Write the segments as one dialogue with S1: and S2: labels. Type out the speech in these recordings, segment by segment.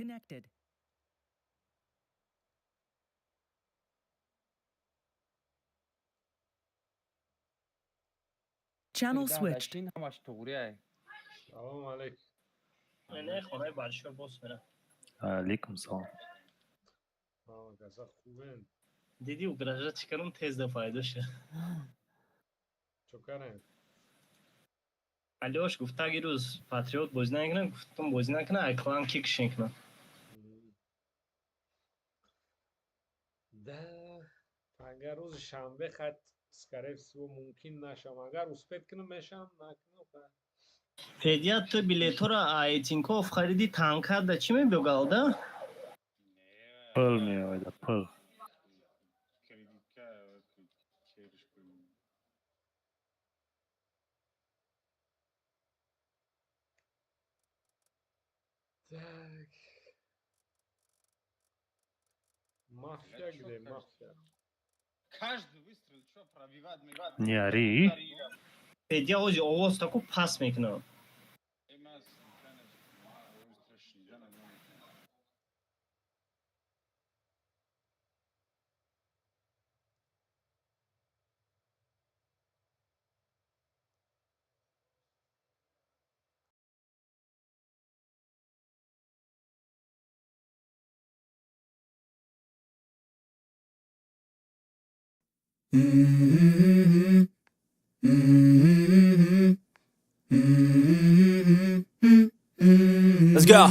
S1: connected. Channel switched.
S2: سلام علیکم.
S3: نه خانه بچه‌ها باز کنم.
S4: علیکم سلام.
S2: کسا خوبه.
S3: دیدی او گراژا چیکارم تیز دفاعی شه.
S2: چوکره.
S3: علیوش گفت اگه روز پاتریوت بازی نکنه گفتم بازی نکنه ایکلان کیکش کنه.
S2: ده اگر روز شنبه خط سکریفس و ممکن نشم اگر اسپیت کنم میشم نکنم.
S3: فعلیت تو بلیتو را آیتینکوف خریدی تانکر دا چی میبگالده؟
S4: پل میویده پل.
S2: Так. Мафия где? Мафия.
S5: Каждый выстрел что пробивает меня.
S4: نیاری؟
S3: فعلیت اوزی آواز تاکو پاس میکنه.
S6: Let's go.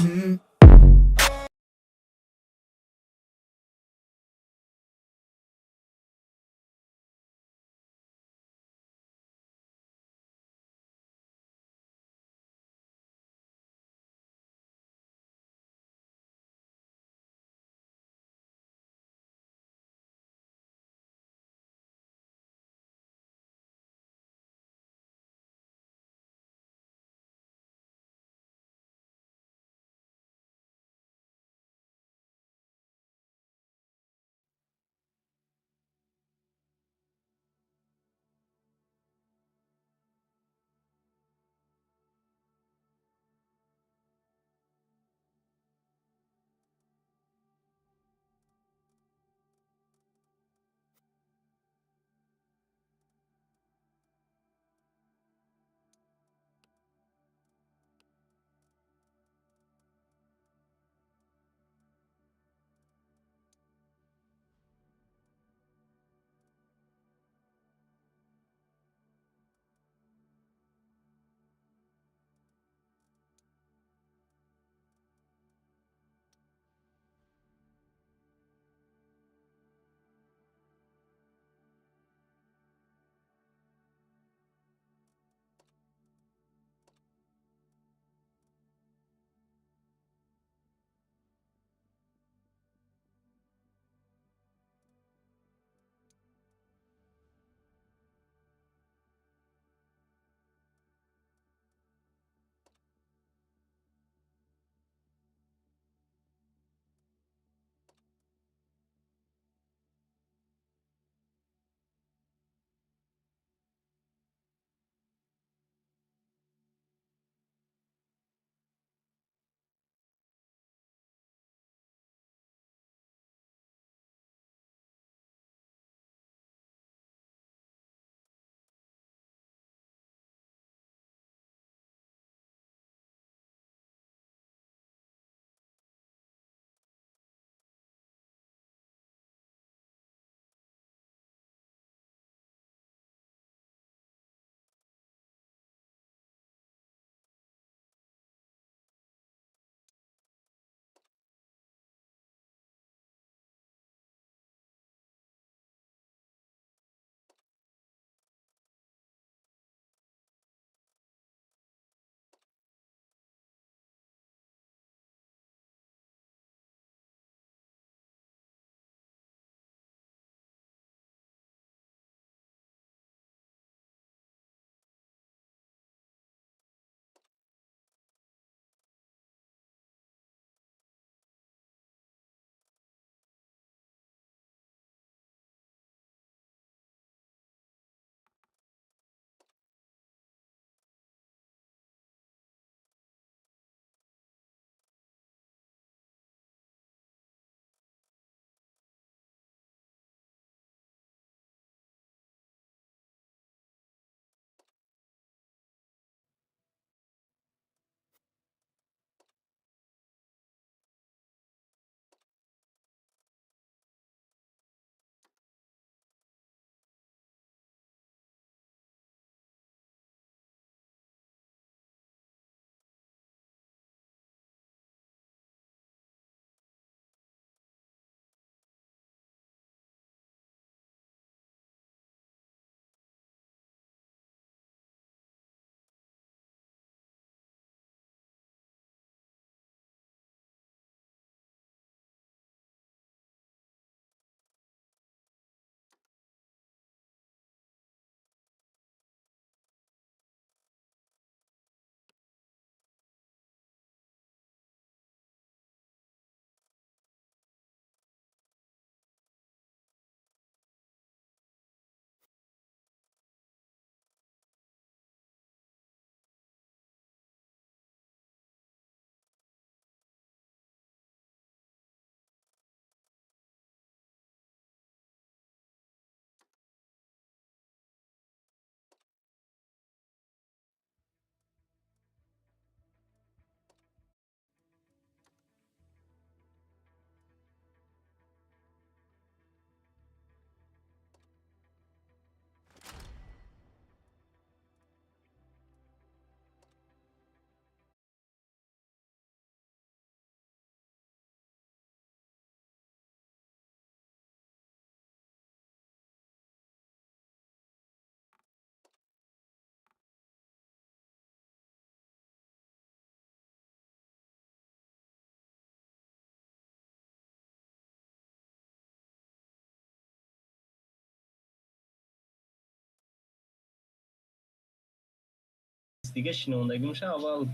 S3: دیگه شنوندگی میشه اول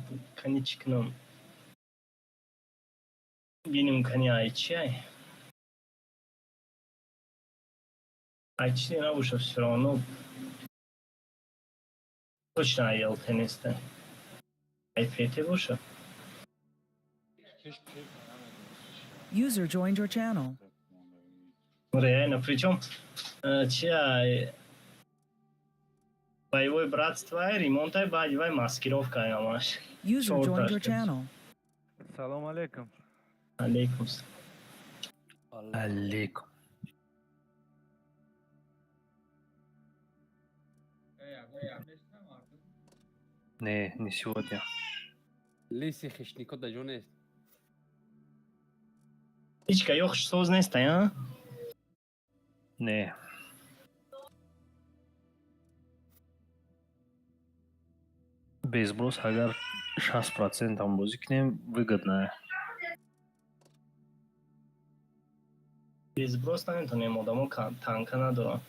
S3: کنی چی کنم بینیم کنی ای چی ای چی نباشه все равно точно ел тенисте ай фете باشه
S5: Keşke
S1: User joined your channel.
S3: реально причем чьи боевое братство и ремонт боевая маскировка ямаш
S1: User joined your channel.
S6: Салом алейкум.
S3: алейкум
S4: Алейкум. Не сегодня.
S7: Лиси хищникот да жонест.
S3: Ичка ёх соз нест а
S4: Не. Без сброс агар 60% амбозӣ кунем выгодная.
S3: без сброс наметонем одамо танка надорам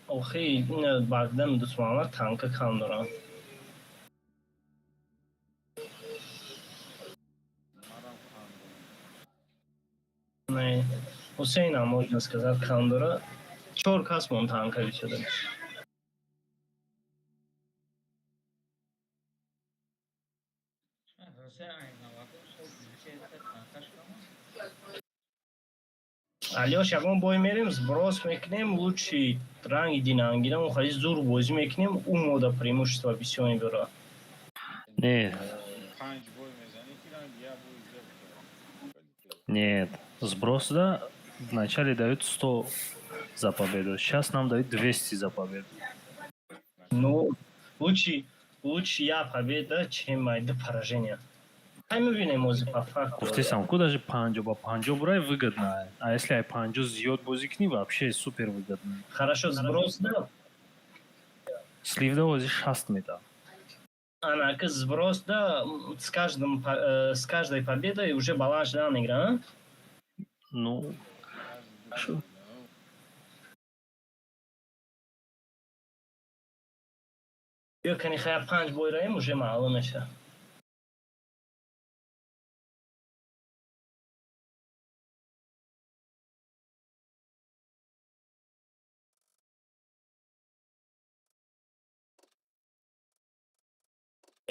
S3: охи ин багдам дусманлар танка кам дорам не Хусейна можно сказать кам дора 4 кас мон танка бичадем алёш ягон бой мерем сброс мекунем лучший ранги динангина мухари зур бозӣ мекунем у мода преимущество бисёр мебира
S4: Не,
S5: 5 boy mezani ki rangi ya boy zeb.
S4: нет. Сброс, да, вначале дают 100 за победу. Сейчас нам дают 200 за победу.
S3: ну лучше я победа чем это поражение ай мебинем ози по факту
S4: Гуфтесам, куда же панджо? Ба панджо брай выгодная. А если ай панджо зьёд бозикни, вообще супер выгодная.
S3: хорошо сброс да
S4: Сливда ози 60 мета.
S3: Она сброс, да, с каждой победой уже баланс да, игра.
S4: Ну, шо?
S3: Я, конечно, я 5 бойраем уже мало еще.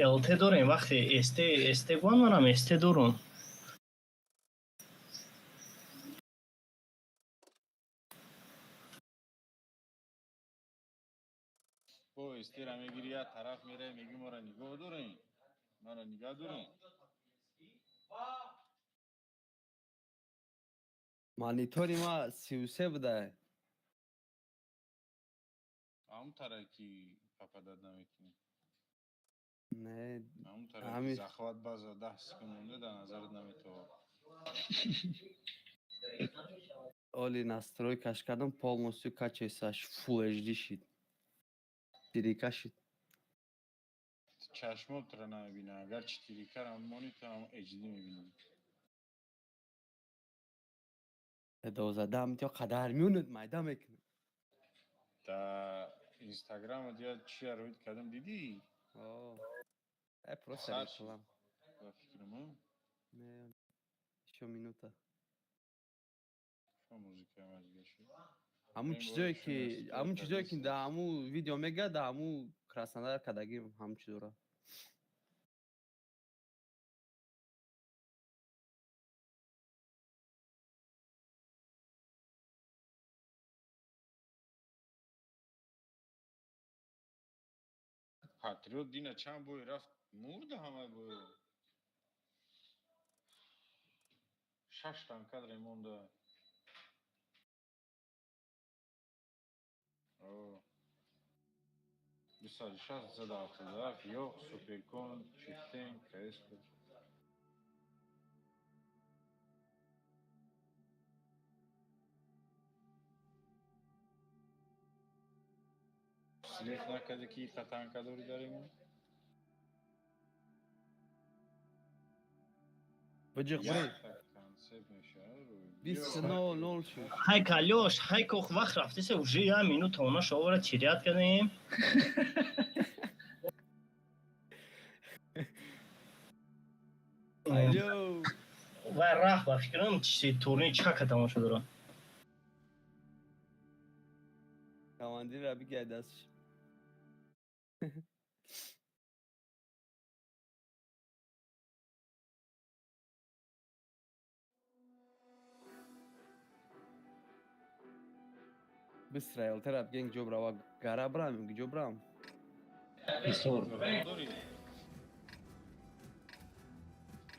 S3: ЛТ дорим вақте СТ гон манам СТ дорум.
S5: Bu istirame giriya taraf mere megi mora nigoh durin. Mara nigah durin.
S7: Монитори ма 33 буда.
S5: Am taraki papadad namekini.
S7: Не,
S5: Am taraki
S7: Amir.
S5: zakhvat baza 10 sekunde da nazar nameto.
S7: оли настройкаш кардам полностью качестваш Full HD шид. 4K шид.
S5: Chashmot ra namebina. Agar 4K ram monitor ham HD mebinam.
S7: 12 амтё қадар меонад майда мекунад.
S5: Da Instagram diya chi aroid kadam didi?
S7: О. Просто
S5: Сарчи.
S7: реклама.
S5: Ba fikrim.
S7: Не, ещё минута.
S5: Shu muzika mazgashi.
S7: Ҳамун чизое ки да ҳаму видео мега да ҳаму Краснодар кадаги ҳамун чизора.
S5: Patriot dina chand boy raft murda hamay boy. 6 tanka remonda. Oh. Bisal şah zadatlar yok Supercon çiften kresko. Silah nakadaki tanka doğru darim.
S7: Баҷиқ бурӣ.
S5: Концепт мешавад.
S7: 20:00 شد.
S3: های کالیوش های کوخ وقت رفته سه уже я минута اونا شما را چریت کردیم
S7: الو
S3: و راه با فکرم چی تورنی چقدر تمام شده را
S7: کماندیر را بگه دستش. بسرائیل طرف گنگ جبرا و گارا برام جبرام.
S5: داری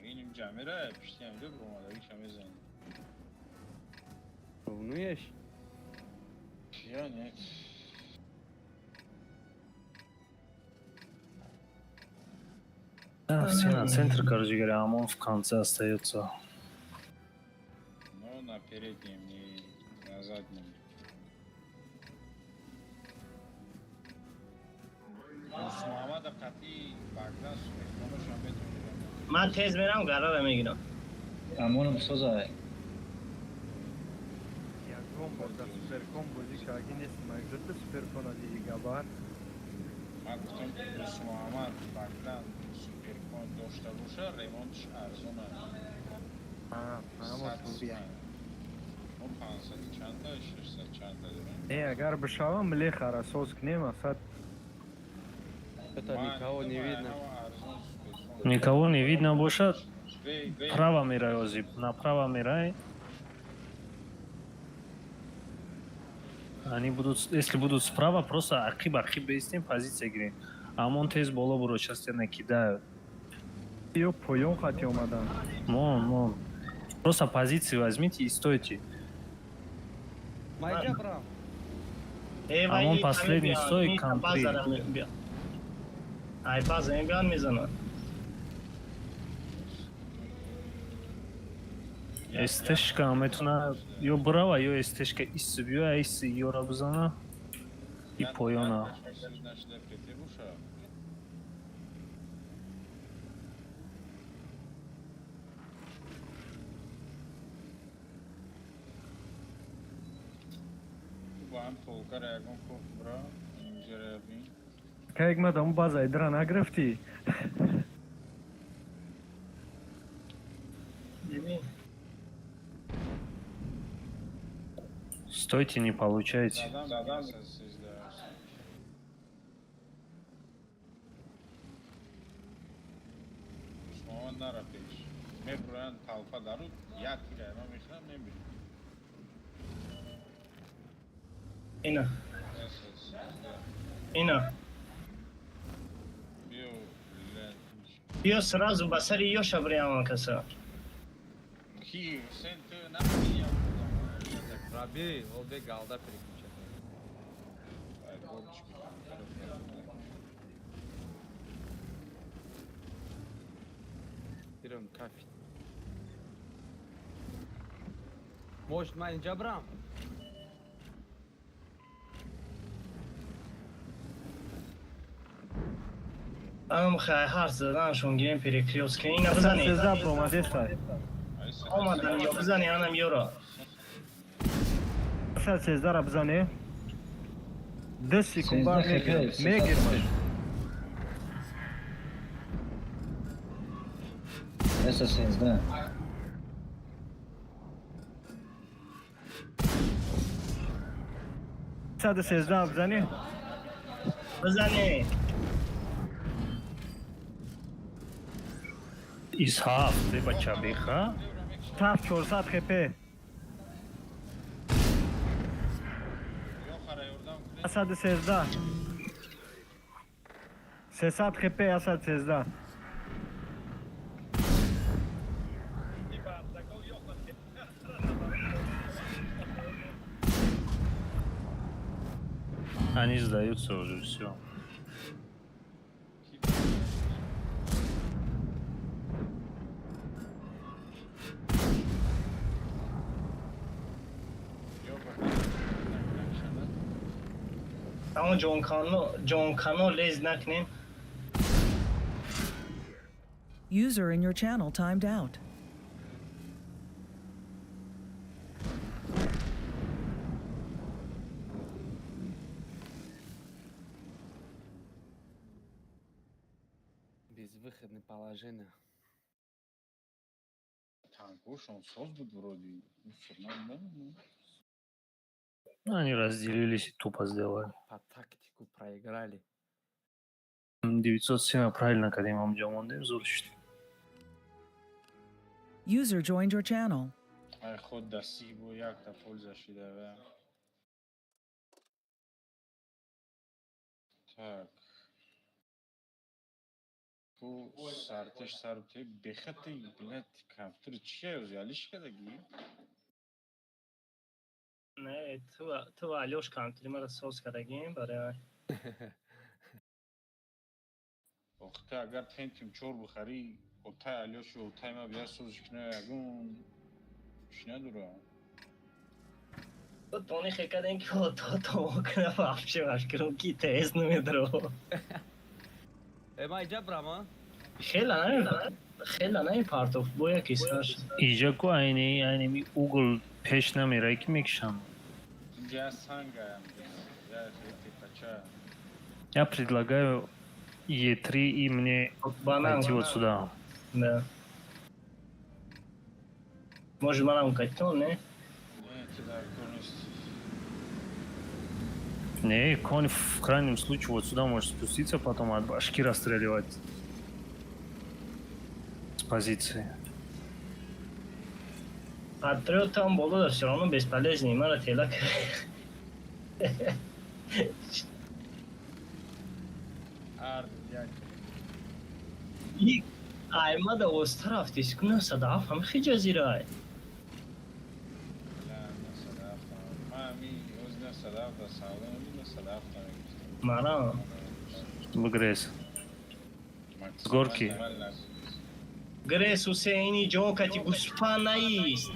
S5: اینیم جمعه را پشتی هم دو برمادایی کمی زن
S7: اونویش.
S5: yani
S4: Да, все на центр, короче говоря, ОМОН в конце остается.
S5: ну на переднем и на заднем Muhammadов qati bagdan suhbatnomash ham betun
S3: من تیز میرم گره را میگیرم
S8: امونم سوزای
S6: Я комбо, да, суперком бузика, один из моих жертв суперкона Дигабар.
S5: man guftam Muhammad bagdan superkon doshta bosha remontsh arzon اون 500 چند تا 600 چند تا دارن
S6: اگر بشوام лехара соус кнем, асад
S7: Это никого не видно.
S4: Никого не видно больше. Право мирай, Озип. Направо мирай. Они будут, если будут справа, просто архиб бейстим, позиция грин. ОМОН тез боло буро, сейчас тебя накидают.
S6: ё поён хати омадан.
S4: Мон. Просто позиции возьмите и стойте.
S7: Майджа брам.
S3: ОМОН
S4: последний стой, контри.
S3: ای باز این بیان میزنن
S4: Эстешка метуна ё брава, ё эстешка иссубиё, айси ёра бзана и поёна.
S5: با هم توقع رگم خوب برا اینجا رویم
S6: Как мы там база идра нагрефти?
S4: Стойте, не получаете.
S5: задам Усман нара пеш мебуран талпа даруд як кайма мехнам небирим
S3: اینا اینا
S5: био
S3: بیا сразу ба сари ёша бирям каса
S5: ки сен ту намидиям
S7: Раби, обе галда переключат.
S5: ай бобчки
S7: Берем кафе. Может, майнджа брам?
S3: ам хай ҳарф заданашон гирем перекрёстка ина
S6: Асад
S3: бизани
S6: сезда промадестай.
S3: омадан ё бизани анам ёро
S6: Асад сезда ра бзане. 10 секунд бар мегирам.
S8: Esa 16
S6: Асад сезда бзане.
S3: бизани
S4: Исхаф, ты бачабиха.
S6: Таф 400 хп. Асад сезда. 300 хп асад сезда.
S4: Они сдаются уже, все.
S3: اما جون کانو لیز نکنیم
S1: User in your channel timed out.
S7: безвыходное положение.
S5: Танкуш, он создат вроде. Ну, Фернандо, ну.
S4: Они разделились и тупо сделали.
S7: По тактику проиграли.
S4: 907 правильно кадимам жамондем зур шуд.
S1: User joined your channel.
S5: Ай, ход дасти бо як-то польза шидаве. Так. Ту сартеш сарбте бехати, блядь, компьютер чья взялись кадаги?
S3: Не, ту Алёш компьютер мара соз кардагим барои
S5: Охта агар Pentium 4 бухари, отай Алёш и отай ма бия созиш кна ягун. Шнадура.
S3: то тони хекаден ки то кна вообще машкрум ки тест намедро.
S7: Май джабрама.
S3: Хела не партов боя кисаш.
S4: Иджаку айни угол пеш намера ки мекшам.
S5: Я санга, я эти кача.
S4: Я предлагаю Е3 и мне
S3: Банан.
S4: пойти вот сюда.
S3: Да. Может манам кайтон, не?
S5: Не, тебя конность.
S4: Не, конь в крайнем случае вот сюда может спуститься, потом от башки расстреливать с позиции.
S3: Патриот там было, все равно бесполезнее, мало телак.
S5: Ард, як.
S3: И аймада остраф тискуна садаф хам хиджазирай.
S5: لا نه صدف ما می وزن صدف دا ساله نمی صدف دا
S3: Мара.
S4: Бгрес. С горки.
S3: Грес Усейни Джокати Гуспанаист.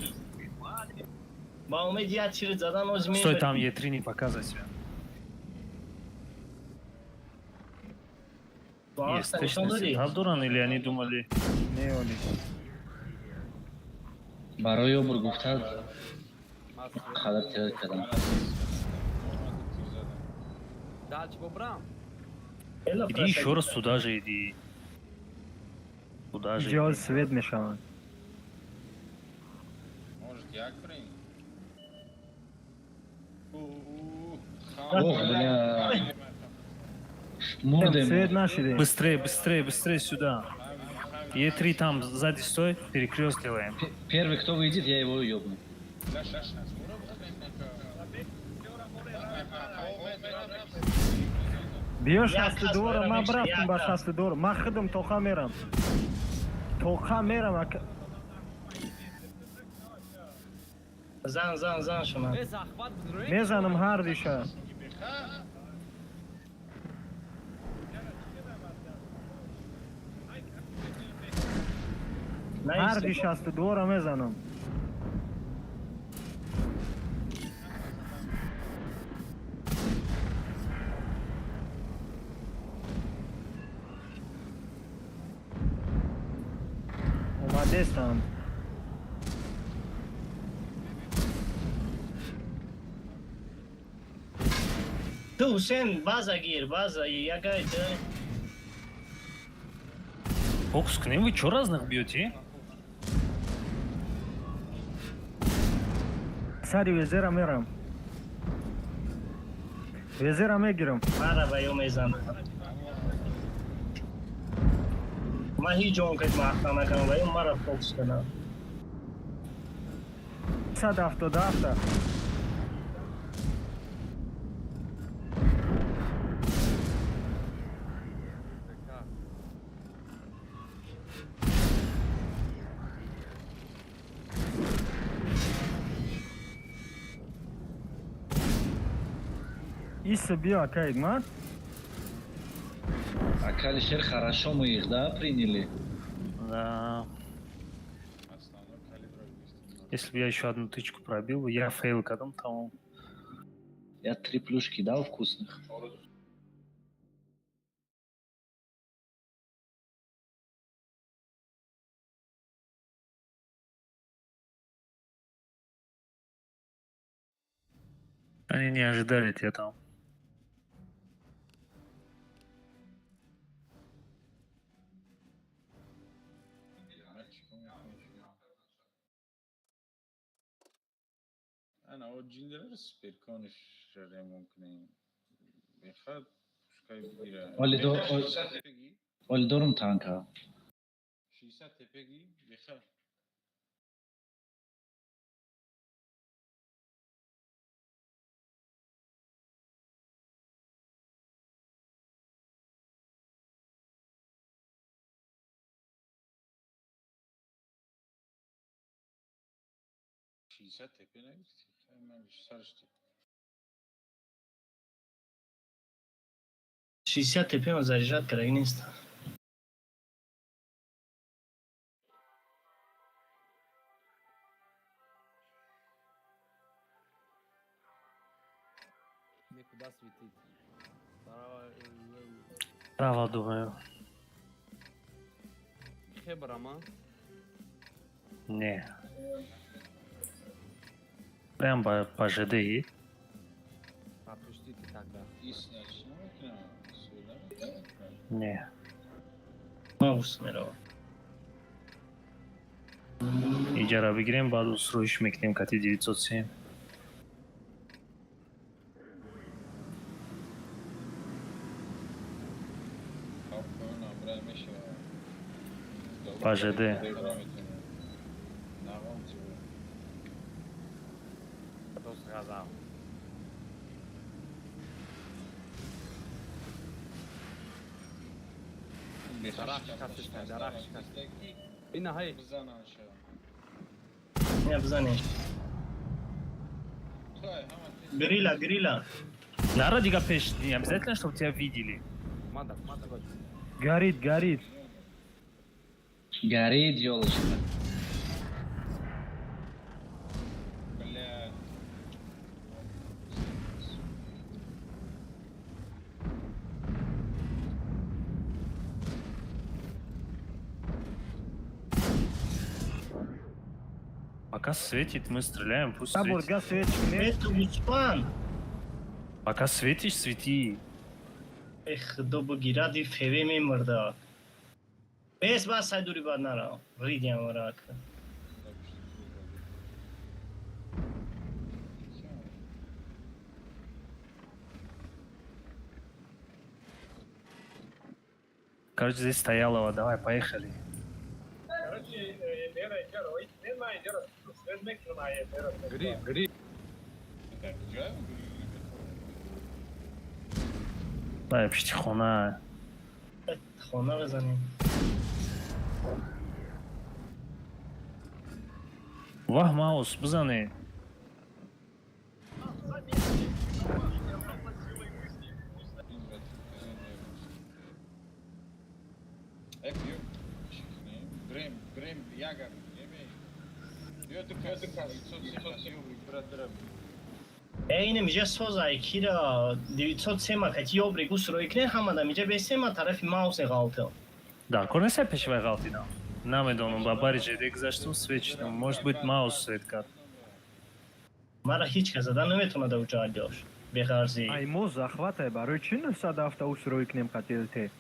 S3: Ба умед я через задан озми.
S4: Стой там, Е3 не показывай себя. Естественно, Абдуран или они думали...
S6: Не оли.
S8: برای عبور گفتد خلط کردم.
S7: Дальше бобрам.
S4: Иди еще раз сюда же иди. Туда же
S6: Джоз
S4: иди.
S6: свет мешал.
S5: Может, як прийм?
S8: Ох, бля. Мордой.
S6: Свет наш иди.
S4: Быстрее, быстрее, быстрее сюда. Е3 там сзади стой, перекрест делаем.
S8: Первый, кто выйдет, я его ёбну.
S6: بیا
S3: یک
S6: 62
S3: کس
S6: ما
S3: برم
S6: برفتم با
S3: یک کس.
S6: 62 ما خودم توخا میرم توخا میرم
S3: زن شما.
S7: زخمت بزرگ.
S6: میزنم هر دیشه هر دی 62 را میزنم اومدستم
S3: تو حسین база гир, база, я говорю,
S4: Фокус к ним, вы что разных бьете?
S6: سری وزیرا میرم وزیرا میگیرم
S3: مرا بیو میزنم. من هیچ جون که مختا نکنم بیو مرا فوکس کنم.
S6: 177 Иса бьё, Кайд, ма?
S8: А Калишер хорошо мы их, да, приняли?
S4: Да. Если бы я еще одну тычку пробил, я фейл кадам там.
S8: Я 3 плюшки дал вкусных.
S4: Они не ожидали тебя там.
S5: انا اورجینال سپیرکانش شده ممکنه بخواد شکای بگیره
S8: ولی دارم تانکا
S5: 600 تپگی بخواد تپه نگیستی من سرشتی
S3: 600 تپه من заряжать کرده نیست.
S7: Куда светить?
S4: Право думаю.
S7: Хебрама.
S4: Не. Прям по ЖД и?
S7: Пропустите тогда.
S4: Не.
S3: Маус меро.
S4: Иджара бигирем, баъд усрӯиш мекунем кати 907. По ЖД.
S7: Кто сказал? Ина хай.
S3: Не бзани. Грила.
S4: Надо дигапеш, не обязательно, чтобы тебя видели.
S7: Мадак.
S6: Горит.
S8: Горит, ёлочка.
S5: Бля.
S4: Пока светит, мы стреляем, пусть
S6: Табор
S4: светит.
S6: газ светит.
S3: Это Лучпан.
S4: Пока светишь, свети.
S3: Эх, добу гиради феве мемрда. Бес бас сайдури бад нара. Ридиам рак.
S4: Короче, здесь стоялого, давай, поехали.
S7: Гри.
S5: Так, джа?
S4: Давай, пштихона.
S3: Хона бзани.
S4: Вах, маус, бзаны.
S5: Epio. Грем, Ягор, Емей. Это братра.
S3: Эйне миже созай кира 903 макати обри гусройкне хамада миже бесема тарафи маус галто.
S4: Да, корнеса пешевая галтина. Намедону бабари жедек, за что свечит? Может быть, маус светка.
S3: Мара ҳеч кас задан наметавонад уҷаҳдош. Бехарзи.
S6: Ай мо захватаеба рӯчин садафта усрӯйкнем қатилте.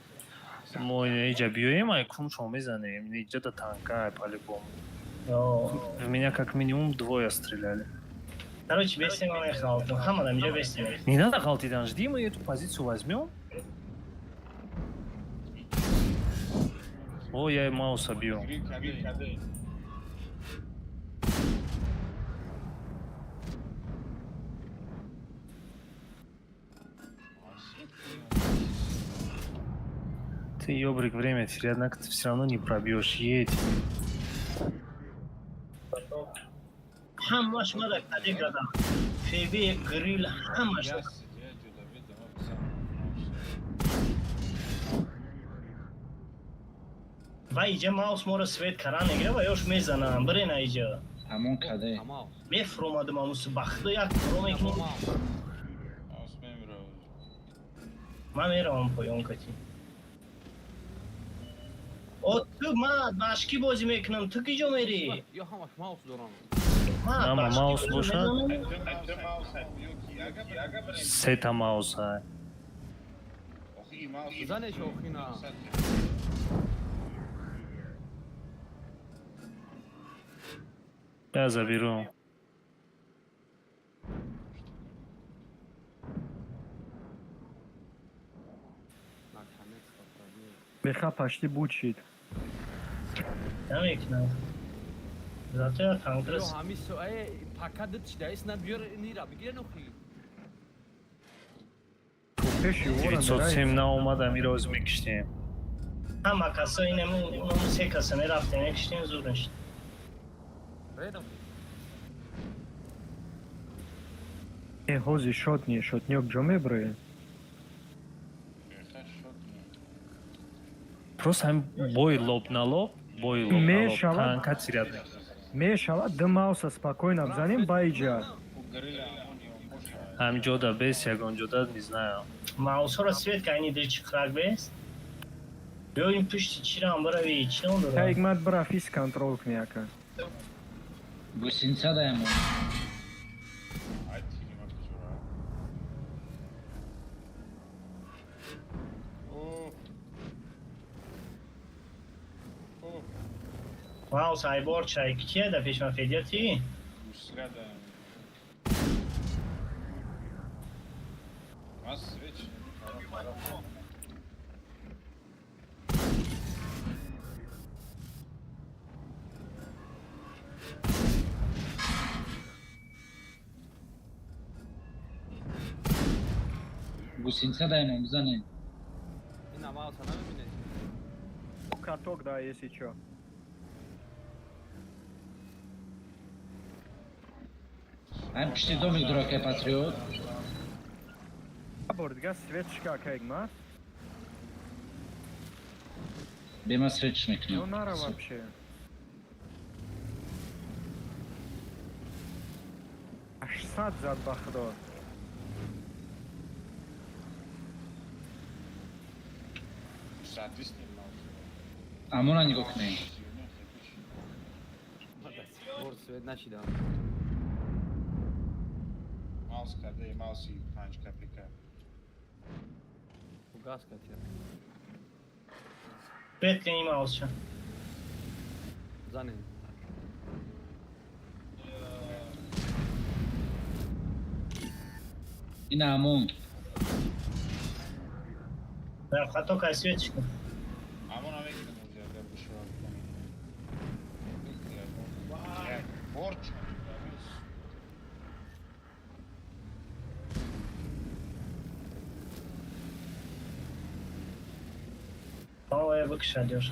S4: Мы иджа бьем, а кум шо мезанем. Иджа-то танка, по-любому.
S3: О.
S4: В меня как минимум двое стреляли.
S3: Короче, бесема галто. Хамада миже бесема.
S4: Не надо галтидан, жди, мы эту позицию возьмем. О, я и мауса бью.
S5: Каде.
S4: Ты, ёбрик, время теряй, однако ты все равно не пробьешь. Едь.
S3: ҳамаш мара каде кардам. Феве, грил, ҳамаш. Ва иҷа маус моро свет кара негира ва ёш мезанам. Бирена иҷа.
S8: Ҳамон каде.
S7: Амал.
S3: Мефромадам амус бахто як кро мекунем. Ман меравам поён кати. О, ту ман башки бозӣ мекунам. Ту ки ҷо мери?
S7: Ё ҳамаш маус дорам.
S4: Ама
S3: башки
S4: маус
S3: бозӣ
S4: бошад?
S3: мезанам.
S4: Сета мауса.
S7: Занеш охина.
S4: Я заберу.
S7: Наконец попробую.
S6: Меха почти бучит.
S3: نمیکنم ذاته
S7: Алё,
S3: تانکرس
S7: ҳамис пакадат чида эсна биёр нира бигир нохи.
S6: Пеши ора
S4: 907 наомадам ироз мекиштем.
S3: همه کسا اونمون 3 کسا میرفتیم یکشتیم زور نشد
S7: Редом.
S6: ҳози шотни шотниёк ҷо мебре.
S5: بخیر شد
S4: Просто ҳам бой лоб на лоб, бой лоб на лоб.
S6: Мешавад.
S4: Танка цирядне.
S6: Мешавад дымауса спокойно бзанем байҷа.
S5: گریل امون یا موشه
S4: ҳамҷода бес, ягонҷода не знаю.
S3: маусора свет кайни дир чиқрак бест биёим пушти чирам барави чи он дора
S6: Кайгмат бра фис контрол княка.
S8: Гусеница даем.
S5: ай тиги ма кужора о
S3: маус айбор чай кичия да пешма федияти
S5: гусра даем мас свеч харап
S8: Гусеница даем, бзанем.
S7: Ин амаоса намебинед?
S6: Каток да, если чё.
S8: Ам пишти домик дурака патриот.
S6: Бордга светочка кайгмат.
S8: Бема свеч
S6: Ну
S8: мекнем.
S6: нара вообще. Аж сад зад бахдор.
S5: садвис немал
S8: Амона нигоҳ кунем.
S7: Бор свет нашида.
S5: маус карда мауси 5 кпк
S7: Газ катя.
S3: свет кини маусча
S7: Занен.
S8: Ин амон.
S3: да хато кай светчка
S5: амон амегирем узяда бушвар борч
S3: ой бакша дёш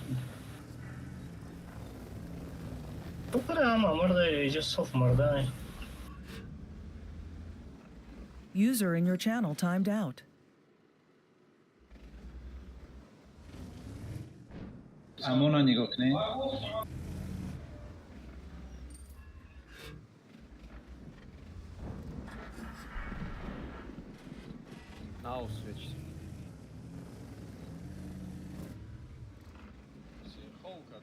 S3: букра ама морда иҷо соф морда
S1: User in your channel timed out.
S8: Амона нигоҳ кунем.
S7: Нао свеч.
S5: холка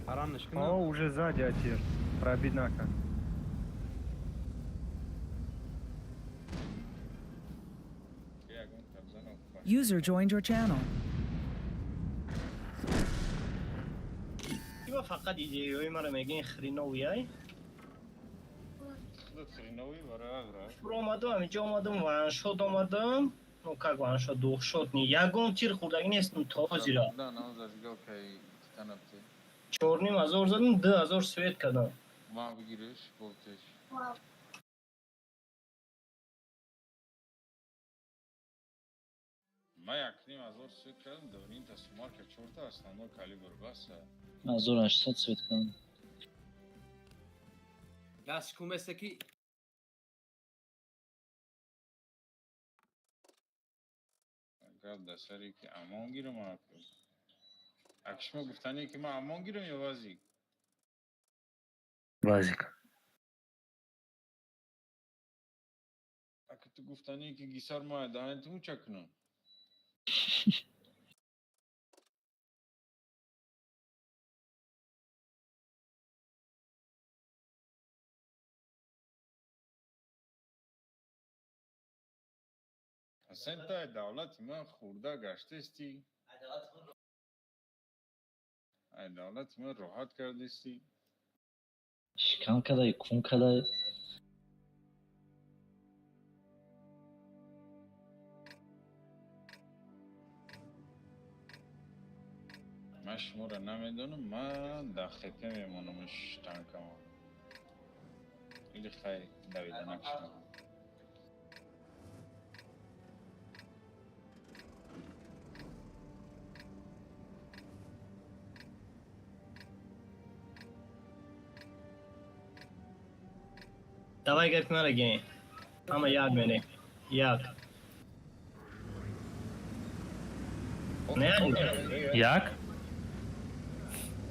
S7: Араннышкы
S6: О, уже сзади отир. Пробиднака.
S5: ягон кабзано
S1: User joined your channel.
S3: ива фақат идеяҳои маро мегин хреновияй
S5: худо хреновӣ бара агра
S3: омадам ҳаминҷо омадам ваншот омадам ну как ваншот духшот не ягон тир хурдагӣ нестм то ҳозира
S5: да нам зажигалкаи титанабте
S3: 4500 задам 2000 свет кардам
S5: ма бигиреш болтеш ма 1500 свет кардам давринта сумарка 4 основной калибр баса
S8: 1800 свет кунем.
S7: Газ куместаки.
S5: агар дасаре ки амон гирам ак шумо гуфтане ки ман амон гирам ё вазик
S4: Вазик.
S5: ака ту гуфтане ки гисар мая данетуму ча кунам سن تا دولت ما خورده گشتستی عدالت ما راحت کردستی
S8: شکم کدای کون کدای
S5: من شما را نمیدونم من در خطه میمونمش تنکم خیلی خیلی دویده نکشم
S3: Давай гепнара ген. Ама як мене. Як. Не,
S4: Як?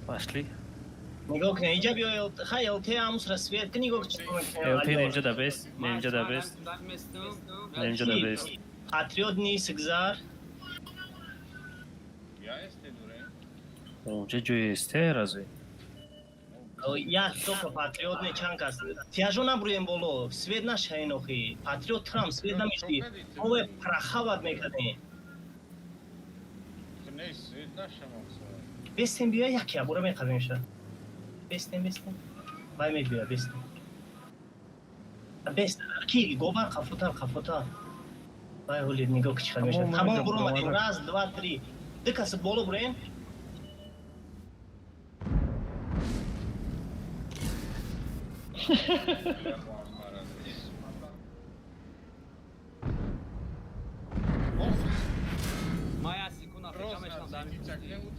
S4: Пошли.
S3: нигоҳ кунед. Инҷа биё. Хай ЛТ ҳамус рассвет кунӣ нигоҳ чӣ
S4: LT немча да бест. Немча да бест. Немча да бест.
S3: Патриот ни сигзар.
S5: Я есте дуре
S4: Онча ҷои есте разве?
S3: Як тока патриот не чанг аст. Тиажо набурем боло. Свет нашайнохи. Патриот трам свет намишти. Ове прахават мекадем.
S5: не свет нашам
S3: Бестем биё яке абура меқавем ша. Бестем. Вай мебиё бестем. Бест. Ки гобар қафотар. Вай ҳолид нигоҳ ки чӣ хел мешавад. Тамом буромадем. Раз, два, три. Дикаси боло бурем.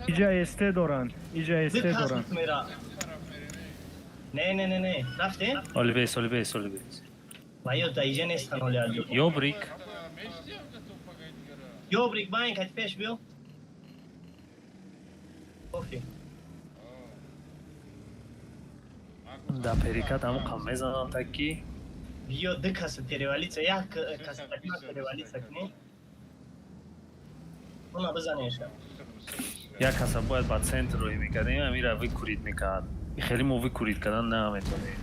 S6: Иҷа есте доранд. Иҷа есте
S3: Дикас
S6: доранд.
S3: мера. Не. Рафтем?
S4: Олибес.
S3: Вай ё таиҷа нестан ҳоли аҷо.
S4: Ёбрик.
S3: Ёбрик баин кати пеш биё. Офи.
S4: Да перикат ҳамон қам мезанам таки.
S3: Биё дикаси перевалица. Як каси такна перевалица кунем. Она бизанеша.
S4: Як каса бояд ба центр роҳӣ мекардем, амира викурид мекард. Хеле мо викурид кардан наметонем.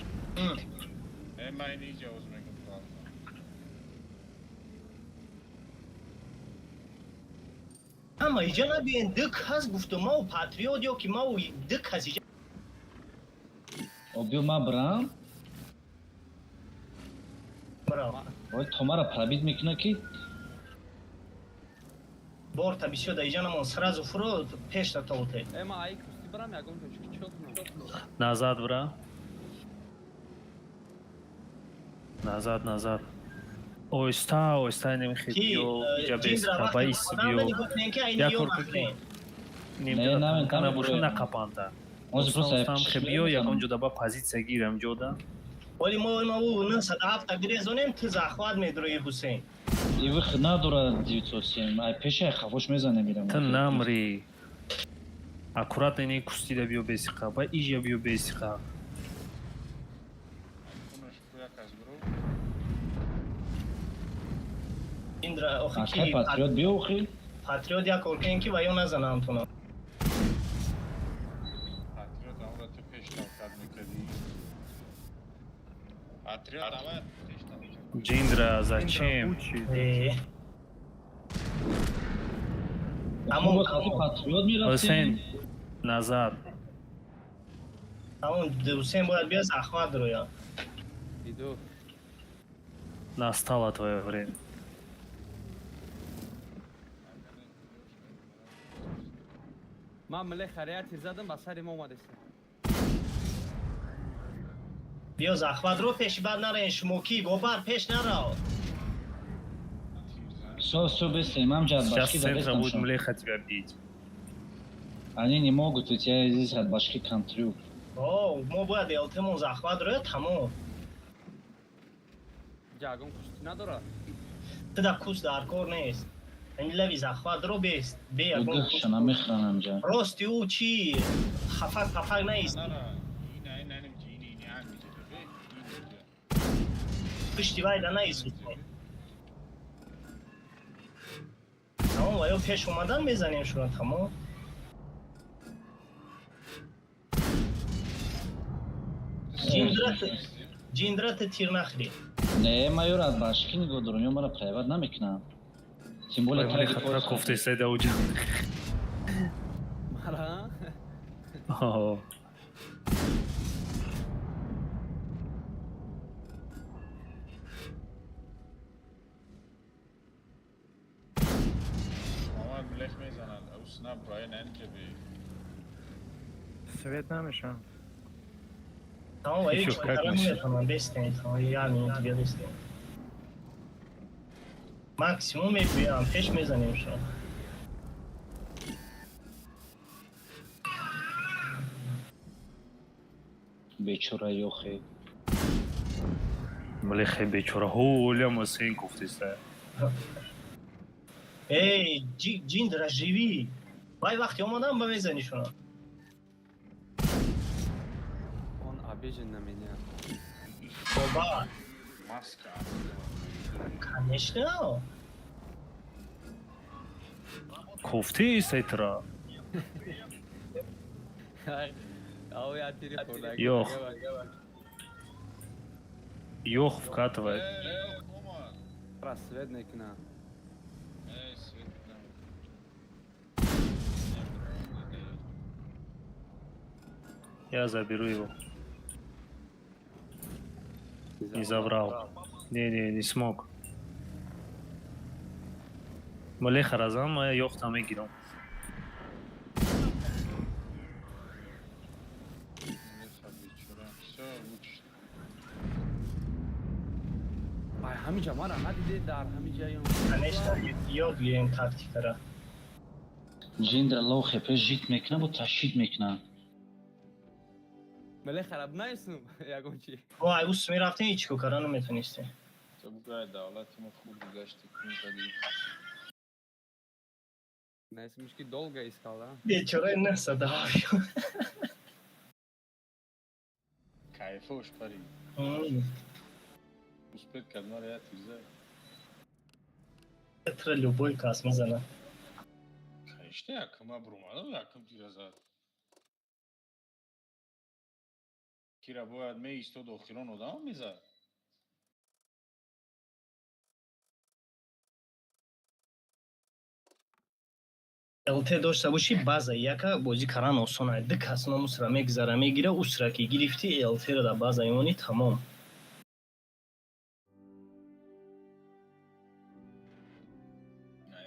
S5: من اینجا عوض میکنم
S3: Ама иҷа набиен дик ҳаст гуфту мау патриот ё ки мау дик ҳаст иҷа.
S8: обиё ма бирам
S3: Браво.
S8: ой то мара пробит мекуна ки
S3: Борта бисёда иҷа намон сразу фурод пешта толте.
S7: Эма ай кусти брам ягон ҷочки чокна.
S4: Назад бра. Назад. Оҳиста намехед
S3: Ки
S4: биё иҷа бест
S3: ҷиндра
S4: қаба
S3: вақте
S4: ис
S3: одам
S4: биё.
S3: менигӯфтем ки айн
S4: Як
S3: ё
S4: кор
S3: махрем.
S8: Не, не,
S4: кана
S8: не,
S4: боша
S8: не,
S4: нақапанда.
S8: ҳозир просто
S4: Остам хе биё ягон ҷода ба позиция гирам ҷода.
S3: Оли мо у 907 гирезонем ту захват медрои Ҳусейн.
S8: ивих надорад 907 ай пешай хафош мезанем мирам
S4: Ты намри. Аккуратно не кустида биё бесиқа. Ба ижа биё бесиқа.
S5: خونش کویک از برو
S3: Ҷиндра охи
S8: акай
S3: ки
S8: патриот биё охи
S3: патриот як кор кунем ки ва ё назанам туно.
S5: پاتریوت آمده تو پیش نوکت میکردی پاتریوت آمده پیش نوکت
S4: Джиндра, зачем?
S3: Э. Амон
S8: патриот
S4: Ҳусейн,
S8: мерафтем
S4: назад.
S3: Амон Ҳусейн бояд биё захват роя.
S7: Иду.
S4: Настало твое время.
S7: Ман миле харияти задам ба сари мо омадест.
S3: Биё захват ро пеши бад нарен шумо ки гобар пеш наро.
S8: все бестем амҷад
S4: Сейчас
S8: башки
S4: с центра
S8: забестам
S4: будет
S8: шум
S4: млеха тебя бить.
S8: они не могут у тебя здесь от башки контрю
S3: О, мо бояд элтимон захват роя тамом.
S7: Ягон кусти надорад.
S3: Туда кус дар кор нест. Ин лави захват ро бест. Бе ягон кус.
S8: удыхшана мехран амҷад
S3: Рости у чи хафак нест.
S5: نه این نیم جینی این هم میشه
S3: Пишти вай да нест. Тамом ва ё пеш омадан мезанем шура тамом. Ҷиндра ты тир нахри.
S8: не майор от башки нигоҳ дорам ё мара пайват намекунам тем более
S4: Блин,
S8: трагик
S4: хатра кофте седа уҷа.
S7: Мара?
S4: О,
S5: محمد بلخ میزنن او سناب برای ننجبی
S6: Свет намешам.
S3: Tamam ayı
S4: Yok,
S3: çıkarım
S4: kalkmış.
S3: ya tamam 5 tane tamam yani diye de istedim. Maksimum yapıyorum. Peş mezanıyım şu an.
S8: бечора ёхе.
S4: блехе бечора. Ҳоля масин кофтеса.
S3: Ey cin drajivi. Vay vakti olmadan mı mezanı şuna?
S7: Он обижен на меня.
S3: Baba.
S5: маска
S3: Конечно.
S4: Кофте сетра.
S7: Ау я телефон.
S4: Ёх. Ёх вкатывает.
S5: محمد
S7: Раз свет некна.
S5: свет
S4: Я заберу его. Не забрал. Не смог. Блеха разам, я ёхта мегирам.
S5: все лучше
S7: Ай, ҳамиҷа мара надиде дар ҳамиҷа ём.
S3: Конечно. Yok yiyin taktikara.
S8: Джиндра лохе пеш жит мекна бо ташид мекна.
S7: Меле хараб наисум ягон чи.
S3: Vay bu smiraften hiç kokaranı metin işte.
S5: تو بگاه دولت ما خوب گشتی کنی کدی
S7: Наисумиш ки долго искал, да?
S3: Geçöre nasıl daha
S5: кайфош пари успет кадмар я тиза
S3: Petra любой kas mizana.
S5: işte yakıma brumada yakım tirazat kira boyad me isto dokhilon odam mizad
S3: LT داشته باشی بازه یکا بازی کردن آسانه ده کس ناموس را میگذره میگیره اوس را که گرفتی LT را در بازه ایمانی تمام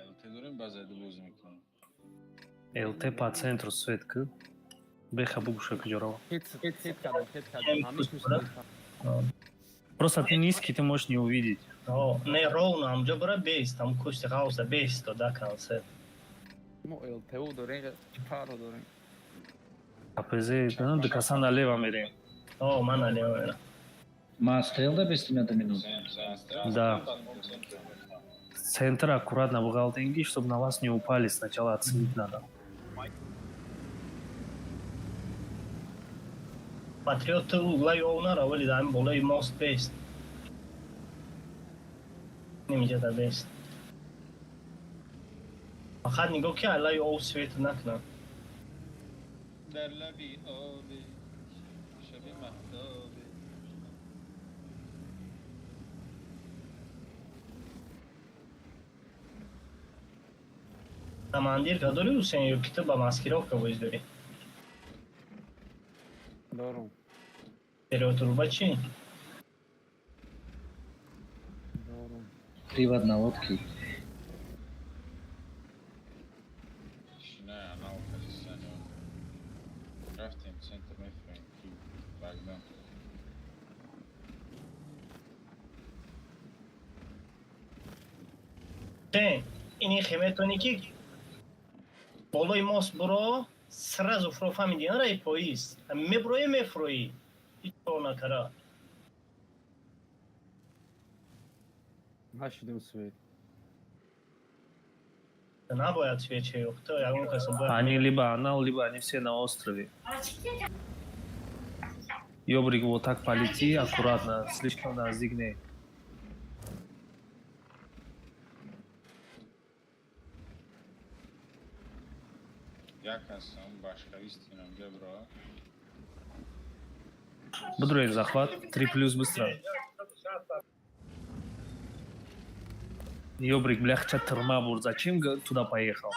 S5: LT дорем базада боз мекунам
S4: ЛТ по центру светка. Беха бугуша кҷорава.
S7: Хит кадам. Ҳамиш мишли.
S4: Просто ты низкий, ты можешь не увидеть.
S3: не ровно амҷо бара бест ам кушти ғавса бест да концерт
S7: Мо ЛТУ дорем, паро дорем.
S4: АПЗ, ну, до коса налево мерем.
S3: ман алиам
S8: Ма стрел да бести ме да минут.
S4: Да. Центр аккуратно выгал деньги, чтобы на вас не упали. Сначала оценить надо.
S3: патриоты углай овнара вали дами болаи мост бест немиҷа да бест фақат нигоҳ ки аллаи ов свет накунад
S5: در لبی آبی شب مهتابی
S3: командирка дори ҳусейн ё ки ту ба маскировка боис дорӣ
S7: Дорум.
S3: стереотруба чӣ
S7: Дорум.
S8: Привод на лодке.
S5: شنه انال خریستن رفتیم سنتر میفرین کی بگدم
S3: ини химетони ки болои мост буро сразу фаҳмидӣ нараи поис мебуроӣ мефурӯӣ ҳеҷ кор накара
S7: Нашидем свет.
S3: набояд свеча ёфта ягон кас бояд
S4: Они либо анал, либо они все на острове. Ёбрик, вот так полети аккуратно, слишком наздик не.
S5: یک هستم башковисти намҷа бро
S4: Бодроин захват. 3 плюс быстро. Ёбрик, бляхча тырма бур, зачем туда поехал?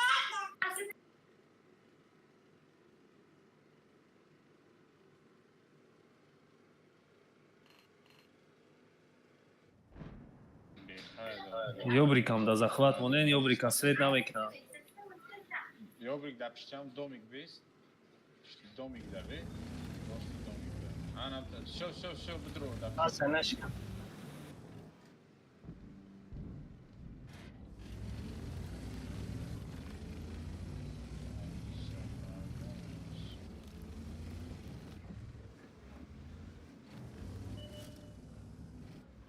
S4: Ёбрикам да захват монен, ёбрика свет намекна.
S5: Ёбрик да пишчам домик бест. Домик да бе. Просто домик да. Анам всё бедро да.
S3: Асанашка.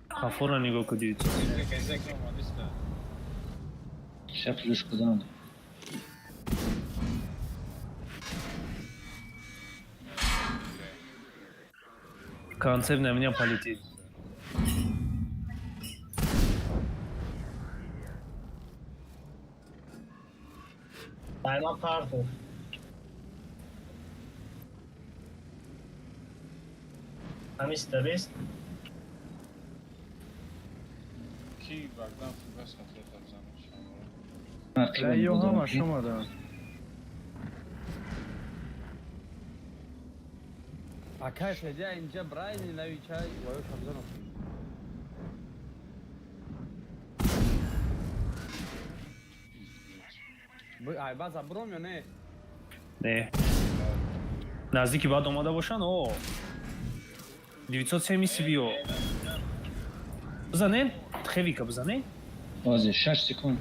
S4: Хафора нигоҳ кудид.
S8: Сейчас плюшку дам.
S4: Концепт на меня полетит.
S3: Дайма парду. Амиста бест.
S5: Ки багдам фугас хатретам занаш.
S6: رأیوها ما شما دارم
S7: Akash هجا اینجا برای نوی چای وایو شمزانو ай база бром ё не
S4: Не. Наздики баъд омода бошанд, 970 бизанен? Хевика бизанен?
S8: Базе 6 секунд.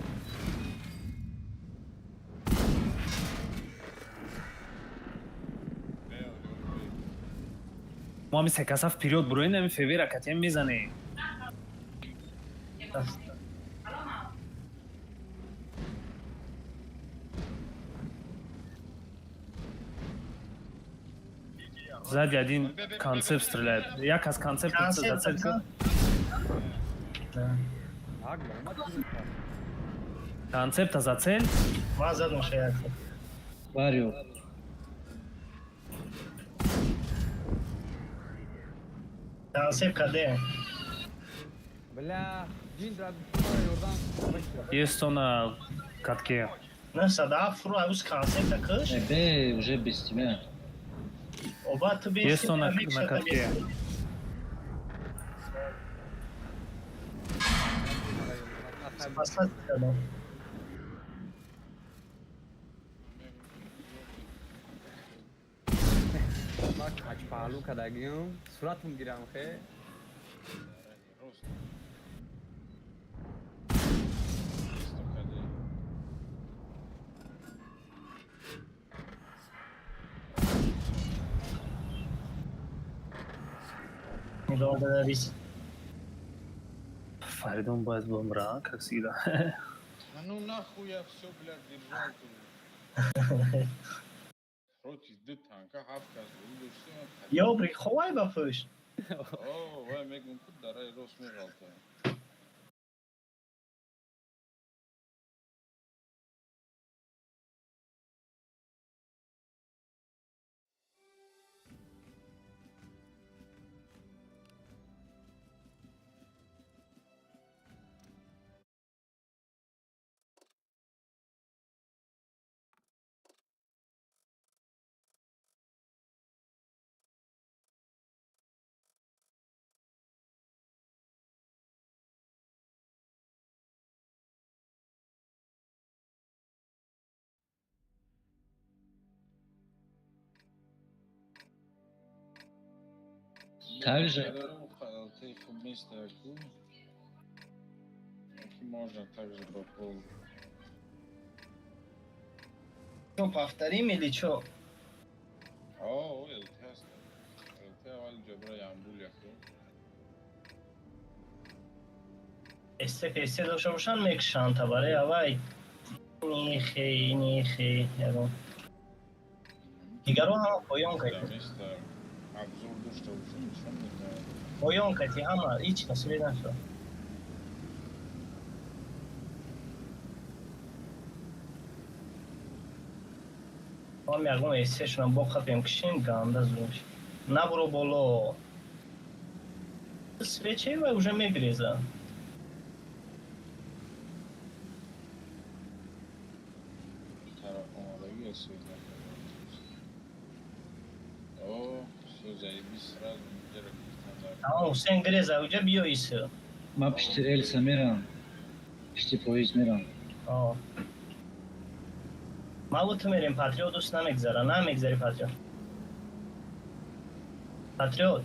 S4: Мо ҳами секаса вперёд буроин, ҳами феве ракатиам мезанем. Сзади один концепт стреляет. Як аз концепт зацелка.
S7: агла умат
S4: Концепта зацел.
S3: Мазад мушаят.
S8: Варио.
S3: Концепт каде?
S7: бля джиндра ёрдам
S4: Есть он на катке.
S3: Не сада фуру авус концепта кыш.
S8: Бе, уже без тебя.
S3: Оба ты бест.
S4: Есть он на катке.
S3: Спасать надо.
S7: ما کج پهلو کدگیم صورتم گیرم خیلی
S3: Идем договорись.
S4: Фаридон бояд бомра, как всегда.
S5: А ну нахуй я все, блядь, держал тут. Против ды танка, хавказ, улучшим.
S3: Ёбри, ховай ба пуш.
S5: О, вай мегун куд дарай рос мегалта.
S8: Также
S5: Ты вместе аку. Можно также попробовать.
S3: Что, повторим или что?
S5: О, el test. El test вали джабра ямбуля.
S3: Este дошта бошанд мекшанд табаре авай. Нихи, яро. Дигаро ҳама поён кардем.
S5: Обзор дошта бошем, нишон медиҳад.
S3: Поён кардем ҳама, ҳеҷ насиб нашуд. Ҳам ягон эсешонам бохатем кишем ганда зӯш. Набуро боло. Свече ва уже мегреза.
S5: свет. О, все, заебись сразу.
S3: Tamam Hüseyin Greza uca biyo iyisi.
S8: ما پشت السا میرم پشت پاییز میرم
S3: ما بود تو میریم پاتریوت دوست نمیگذاره نمیگذاری پاتریوت پاتریوت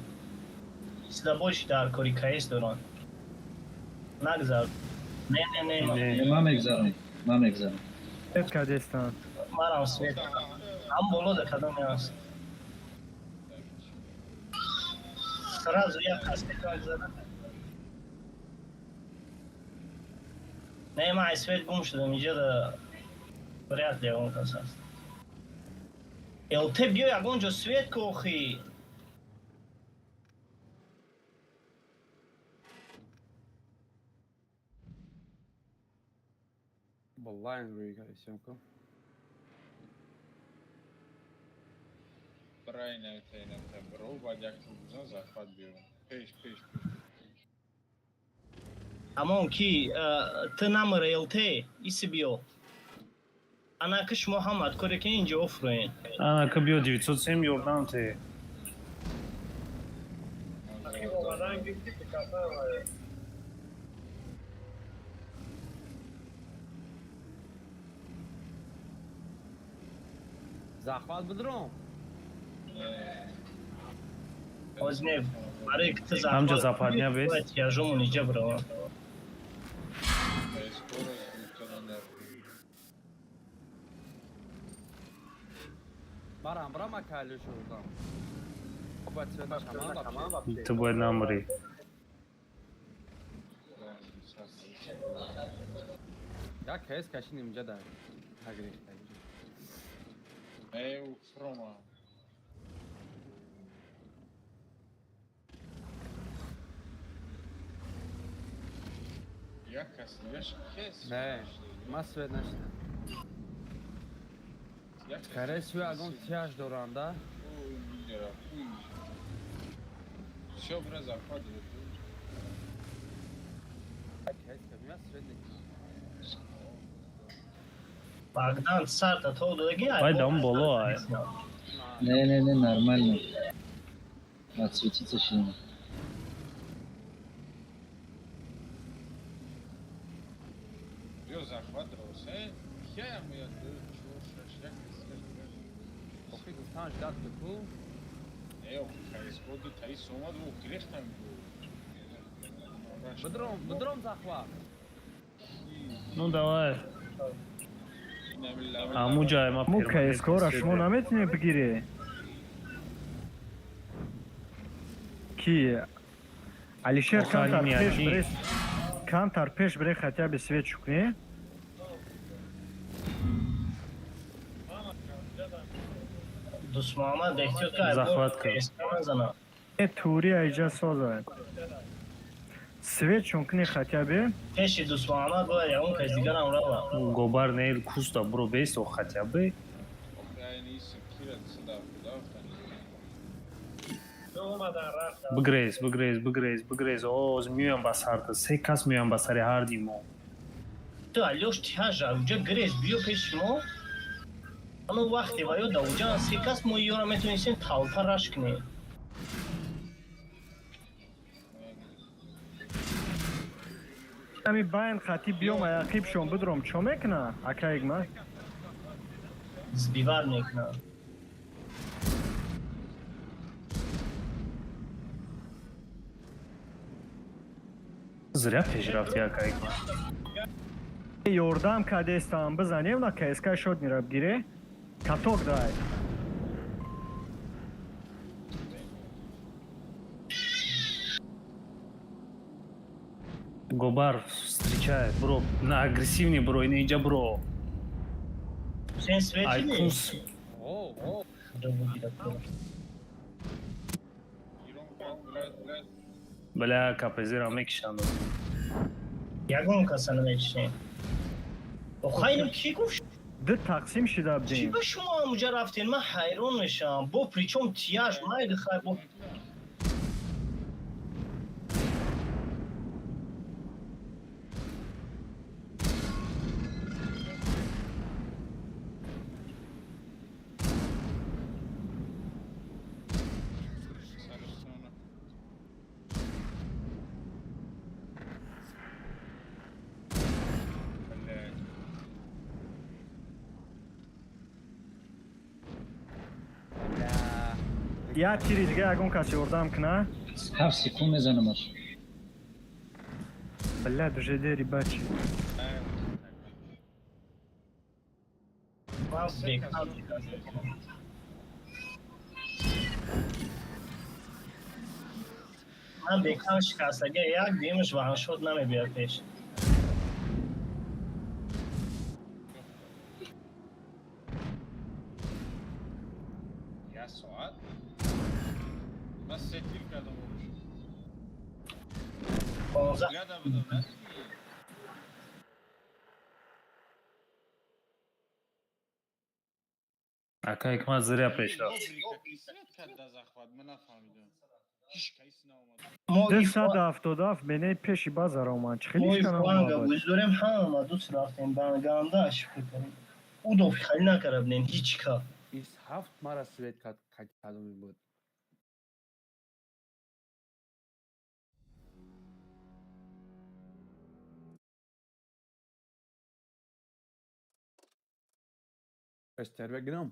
S3: سیدا باش در کاری کهیست دوران نگذار نه
S8: ما میگذارم ما میگذارم
S6: Svet Kadestan.
S3: مرام سوید هم بولو ده کدام یاست سراز یا کستی نگذاره نه ما سوید گم شدم اینجا ده вряд ли он касался. Те био ягон ҷо свет кохи.
S7: Wallahi روی کردیم که
S5: برای نمیتونم برو باید یک روزان زخمت بیرون پیش
S3: Амон ки ты намыра элте иси био. Она кыш Мухаммад кореке инҷа офруин.
S4: Ана кабио 907 ёрдам те.
S7: захват бидром
S3: Ознев, барои ки ты
S4: Ҳамҷа западня бест.
S3: Я жумун инҷа бирава.
S7: барам акали шудам оба цвета тамам
S4: Ты бояд намыри.
S7: як кайс кашиним инҷа дар агри
S5: фрома як кас
S7: не ма свет наштам скорее всего агон тяж доранда
S5: все бра захват
S3: Богдан сарта толдуги ай.
S4: Ай дам боло ай.
S8: не нормально отсветиться сильно
S5: Yo захват росе я моя чушь
S7: охи гуфтан ждат бку
S5: кайсбоду тай сомад во грехтам
S7: бидром захват
S4: Ну давай. Амуҷа ма
S6: Мукка скоро шумо наметонед бигирӣ ки Алишер камтар пеш бире хотя бы свет шукне
S3: Дус Мухаммад эҳтиёт кар.
S4: Захват кар.
S6: тури айҷа созад свет шукне хотя бы
S3: Пеши Дус Мухаммад бояд ягон кас дигарам рава.
S4: Гобар нейл куста бро бесо хотя бы. Бигрез. Оз миёям ба сарта. Се кас миёям ба сари ҳарди мо.
S3: Ту алёш тяжа уҷа грез биё пеши мо. Ано вақте ва ёда уҷа се кас мо ёра метонистем талпа раш кунем.
S6: ами байн хати биём аяқибшон бидром чо мекуна акаигма
S3: Збивар мекуна.
S4: Зря пешрафти акай.
S6: ёрдам кадестам бизанем на кска шод мираб гире каток дай
S4: Гобар встречает, бро. На агрессивнее, бро, и не иди, бро.
S3: Sen svetli mi?
S4: Айкус. Бля, капезира мекшанду.
S3: Ягон касаны мечишем. Хайрим ки гуфт?
S6: ду тақсим шуда
S3: Чӣ
S6: будем
S3: ба шумо ҳамуҷа рафтен? Ман ҳайрон мешавам. Бо причём тияж майли хай бо
S6: یک تیری دیگه اگون کسی اردم کنه
S8: 7 سکون میزنمش.
S6: بله دوشه دیری بچی
S3: من بکم شکسته. من بکم شکستگی یک دیمش وحن شد نمیبید پیش.
S5: یه ساعت بس ستیر کردم بروش
S3: 15
S5: یادم بدم نسی
S4: اکا یک ما زیر پیش رفت.
S5: من نفهمیدم هیچ کسی نامد
S3: ما
S6: ده 177 بینه پیشی بازار اومد
S3: ما
S6: خیلیش کنم
S3: ایفوانگا
S6: اومد
S3: بزدوریم همه دوست رفتیم بانگانداش بکنیم او دو خیلی نکردن هیچ کار
S7: 27 مرا سویت کدومی بود. استر بگیرم.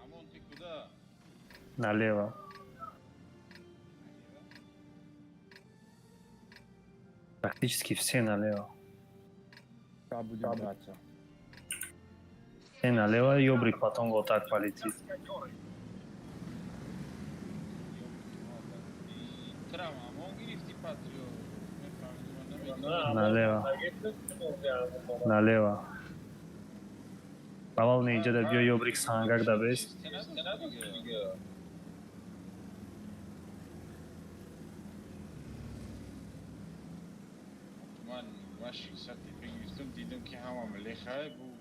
S5: Амон, ты куда?
S4: Налево. Практически все налево.
S7: Да, будем драться.
S4: Все налево, ёбрик потом вот так полетит.
S5: Трама, Амон грифти патрио.
S4: Налево. Налево. Авал не иджа да биё ёбрик сангак да бест.
S5: من ماشي ساتي بيجي دیدم که همه ملیخه بود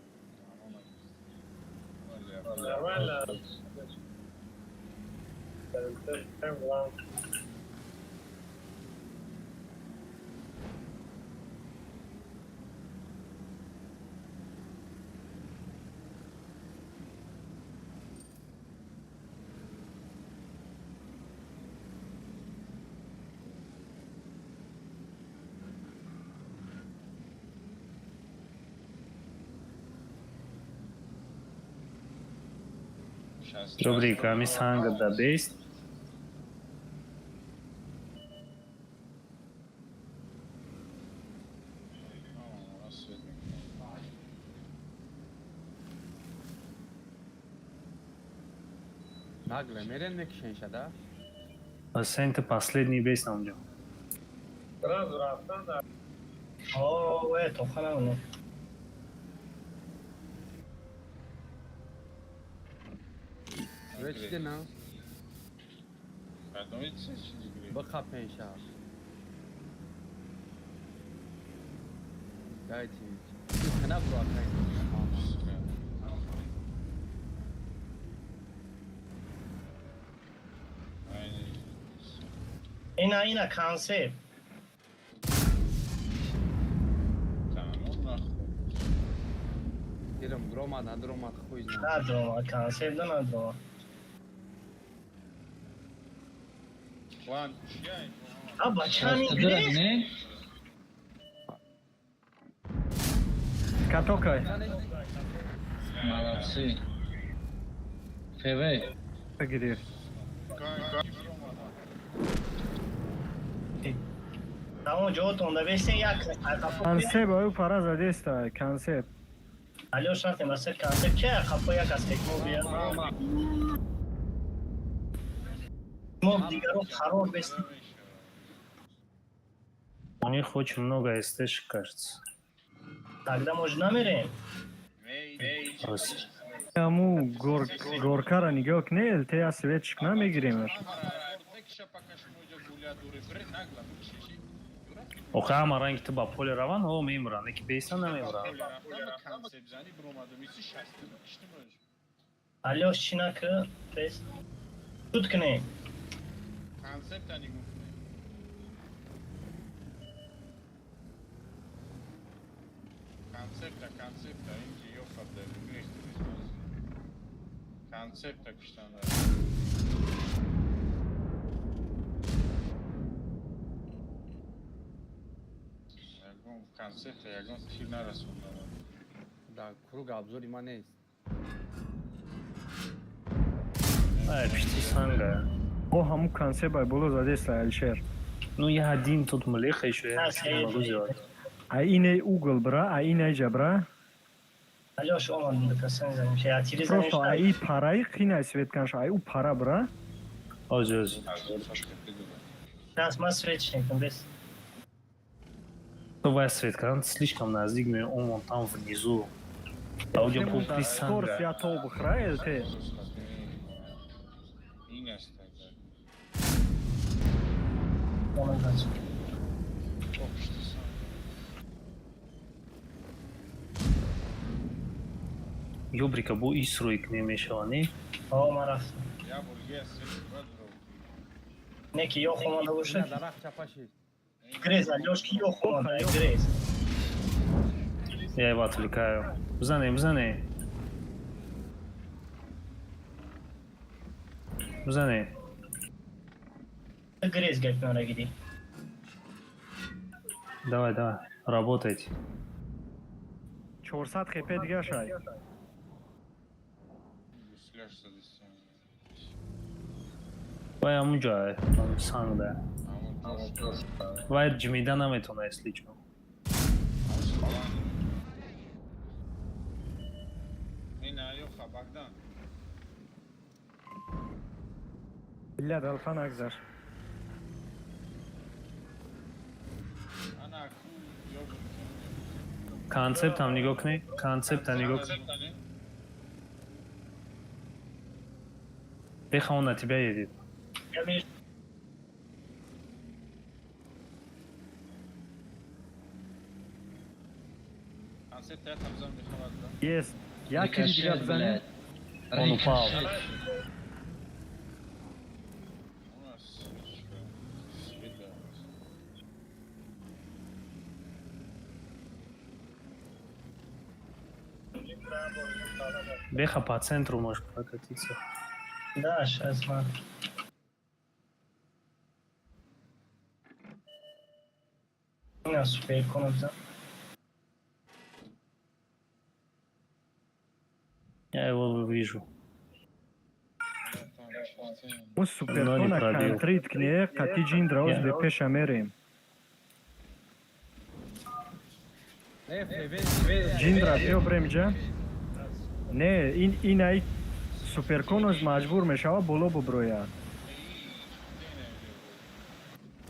S4: Ёбрик, ами сангак да бест.
S7: Нагло, мерен мекшен шада.
S4: Sen ты последний бест намджа.
S2: Biraz rahattan da
S3: О, это охрана.
S7: Вечте на.
S5: Одной цеси игры.
S7: Баха пенша. Дайте. Хана бро акай.
S3: اینا کانسپت
S7: Ирам дрома, на дрома хуй знает.
S3: ندارم کانسپت ندارم
S5: Lan şikayet.
S3: ها بچه همین
S8: Dura
S3: گریخت
S8: ne?
S6: Katokaj.
S8: Молодцы. Феве.
S6: Грир.
S3: Tamam Joton da vese yak.
S6: Концепт ой пара задеста, концепт.
S3: Алёш рафтем васер концепт че хапо як аст технология. Мог дигаро харор бест.
S4: У них очень много СТ, кажется.
S3: Тогда может намерен.
S4: Просто.
S6: Аму горкара нигоҳ кунед, те аз светчик намегирем.
S4: Охе ама ранги ты ба поле раван, о мемран, эки бейса намемран.
S3: Алёш чинак бест. Туткне.
S5: Концепт они концепта, инди ёхабда, концепта куштанда. Ягон концепта, ягон тир нарасонда.
S7: Да, круг обзори ма нест.
S4: Ай, пишти санга.
S6: О ҳамун концепт ай боло задеста, Алишер.
S4: Ну я один тут млеха еще, я не могу сделать.
S6: А ине угол бра, а ине ҷа бра.
S3: Алёш оман дакасан заним ше атири заниш.
S6: Просто ай параи қина свет канш, ай у пара бра.
S4: Ози.
S3: Нас ма свечником бест.
S4: Твоя светка, она слишком наздик мне, он вон там внизу. Аудиопульты
S6: Скорость
S4: санга.
S6: я то бухрае, те.
S3: Оман гач.
S4: Ёбрика, бу исруик не мешавани.
S3: Оман рафт.
S5: Я бургия свет бадро.
S3: Неки ёх оман да буше.
S7: Дарах чапаши.
S3: Грез, Алёш ки ёх оман да грез.
S4: Я его отвлекаю. Бзаны, бзаны. Бзаны.
S3: Грез гайп нора гиди.
S4: Давай, давай, работайте.
S6: 400 хп дига шай.
S4: Вай амуджа, там санга. Вай джимида наметуна, если чё.
S6: Билля далфан агзар.
S4: Концепт там не гокни, концепт там не гокни. Беха, он на тебя едет.
S3: Я вижу.
S6: Есть. Я дига бзане.
S4: Он упал. Беха по центру можешь прокатиться.
S3: Да, сейчас ма. У нас супер конопта.
S4: Я его вижу.
S6: У супертона
S4: пробил.
S6: контрит кне, кати джиндра оз бе пеша мерем. Джиндра био бремҷа. Не, ин ай суперконос маҷбур мешава боло буброяд.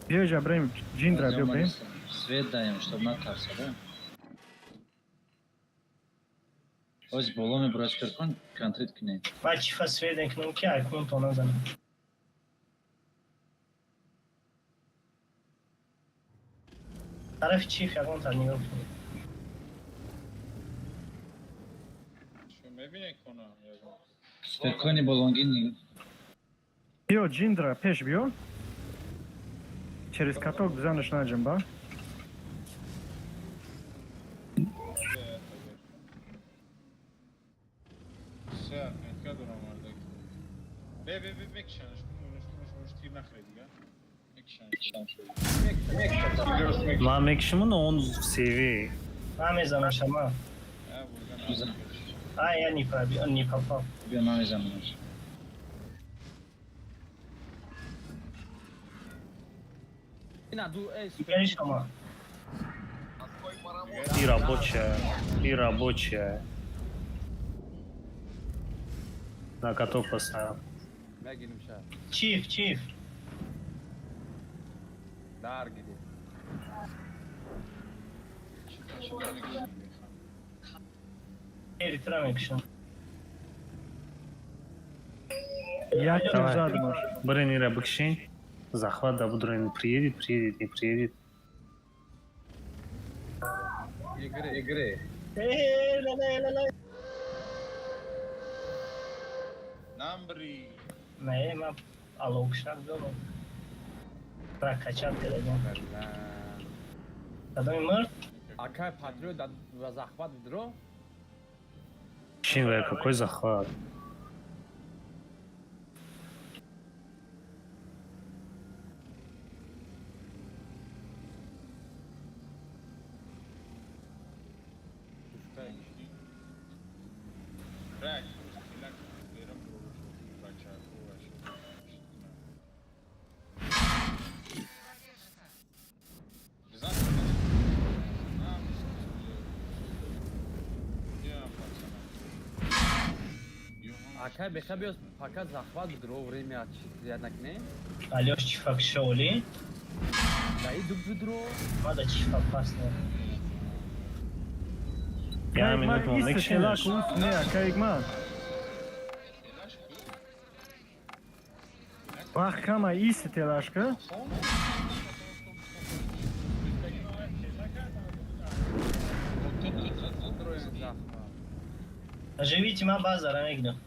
S6: Био ҷа брем, джиндра био брем.
S8: Свет даем, чтобы натарса, да? Оз боломе бросперкон контрит кне.
S3: Бачи фасведен кнум ки ай кнум тона занам. Тарафи чиф ягон тар нигоҳ кунед.
S8: Суперкони болонгини.
S6: Био джиндра пеш био. Через каток бзанеш наҷам ба.
S4: Ма мекшиму, но он в CV.
S3: Ма мезанам шама. А, я не попал.
S8: Био намезамаш.
S7: اینا دو ای
S3: دیگری شما
S4: И рабочая, и рабочая. На котов поставил.
S7: میگیم شهر
S3: چیف
S7: در گیری
S3: اریترا میکشم
S6: Як ти
S4: Давай.
S6: взад можеш?
S4: Бренера Быкшин. Захват, да, Будрин приедет, не приедет.
S7: ігри
S5: Намбри.
S3: نه من алоукшам دارم را کچап کردم کدام مرد
S7: акай патриот ва захват дро
S4: Шин, какой захват?
S5: Рак. Илак. Берем бачаку вашу.
S7: акай бехабиос фақат захват дро время зиянак не
S3: алёш чифак шоули
S7: даи дук дро
S3: мада чифак пасне
S4: Я
S6: Кайгман
S4: минуту
S6: ист
S4: Мекшин.
S6: телак уст не, кайгман. Бах кама ист телашка.
S3: оживите ма базара мегидам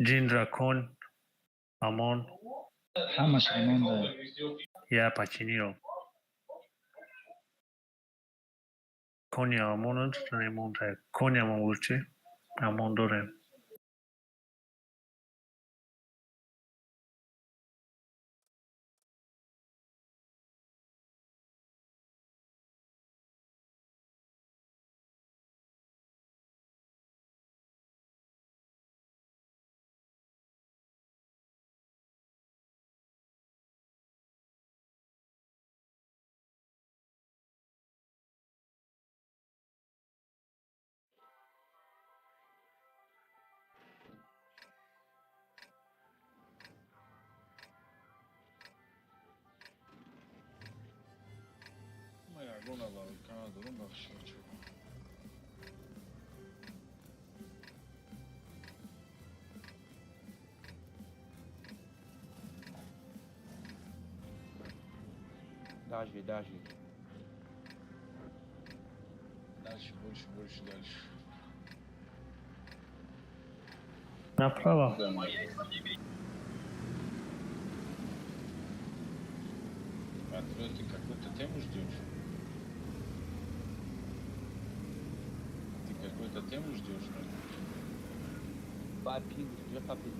S4: Джин Дракон. Амон.
S8: ҳамаш ремонда.
S4: Я починил. Коня Амон ремонта. Коня Амон лучше. Амон дорем.
S5: Моя гона лавикана дурум бахшачу.
S7: дажи
S5: Дальше, больше, дальше.
S4: Направо.
S5: Патриот, ты какую-то тему ждешь? Ты какую-то тему ждешь?
S7: папин я папин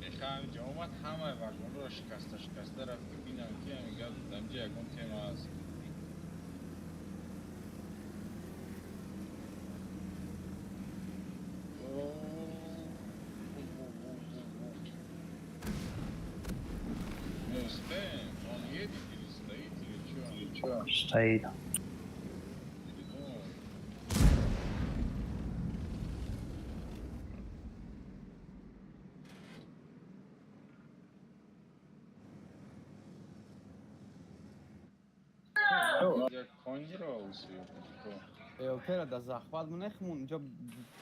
S5: Ეხლა ჯომათ ჰამა ვაგონ რო შიკასტა რაფი ბინან კი ამიგა დამჯი აგონ თემას Ну, стоим, он едет или стоит, или что?
S4: Стоит.
S5: یک کنگی را اوسیو
S7: Eopera da захват мунехмун инҷо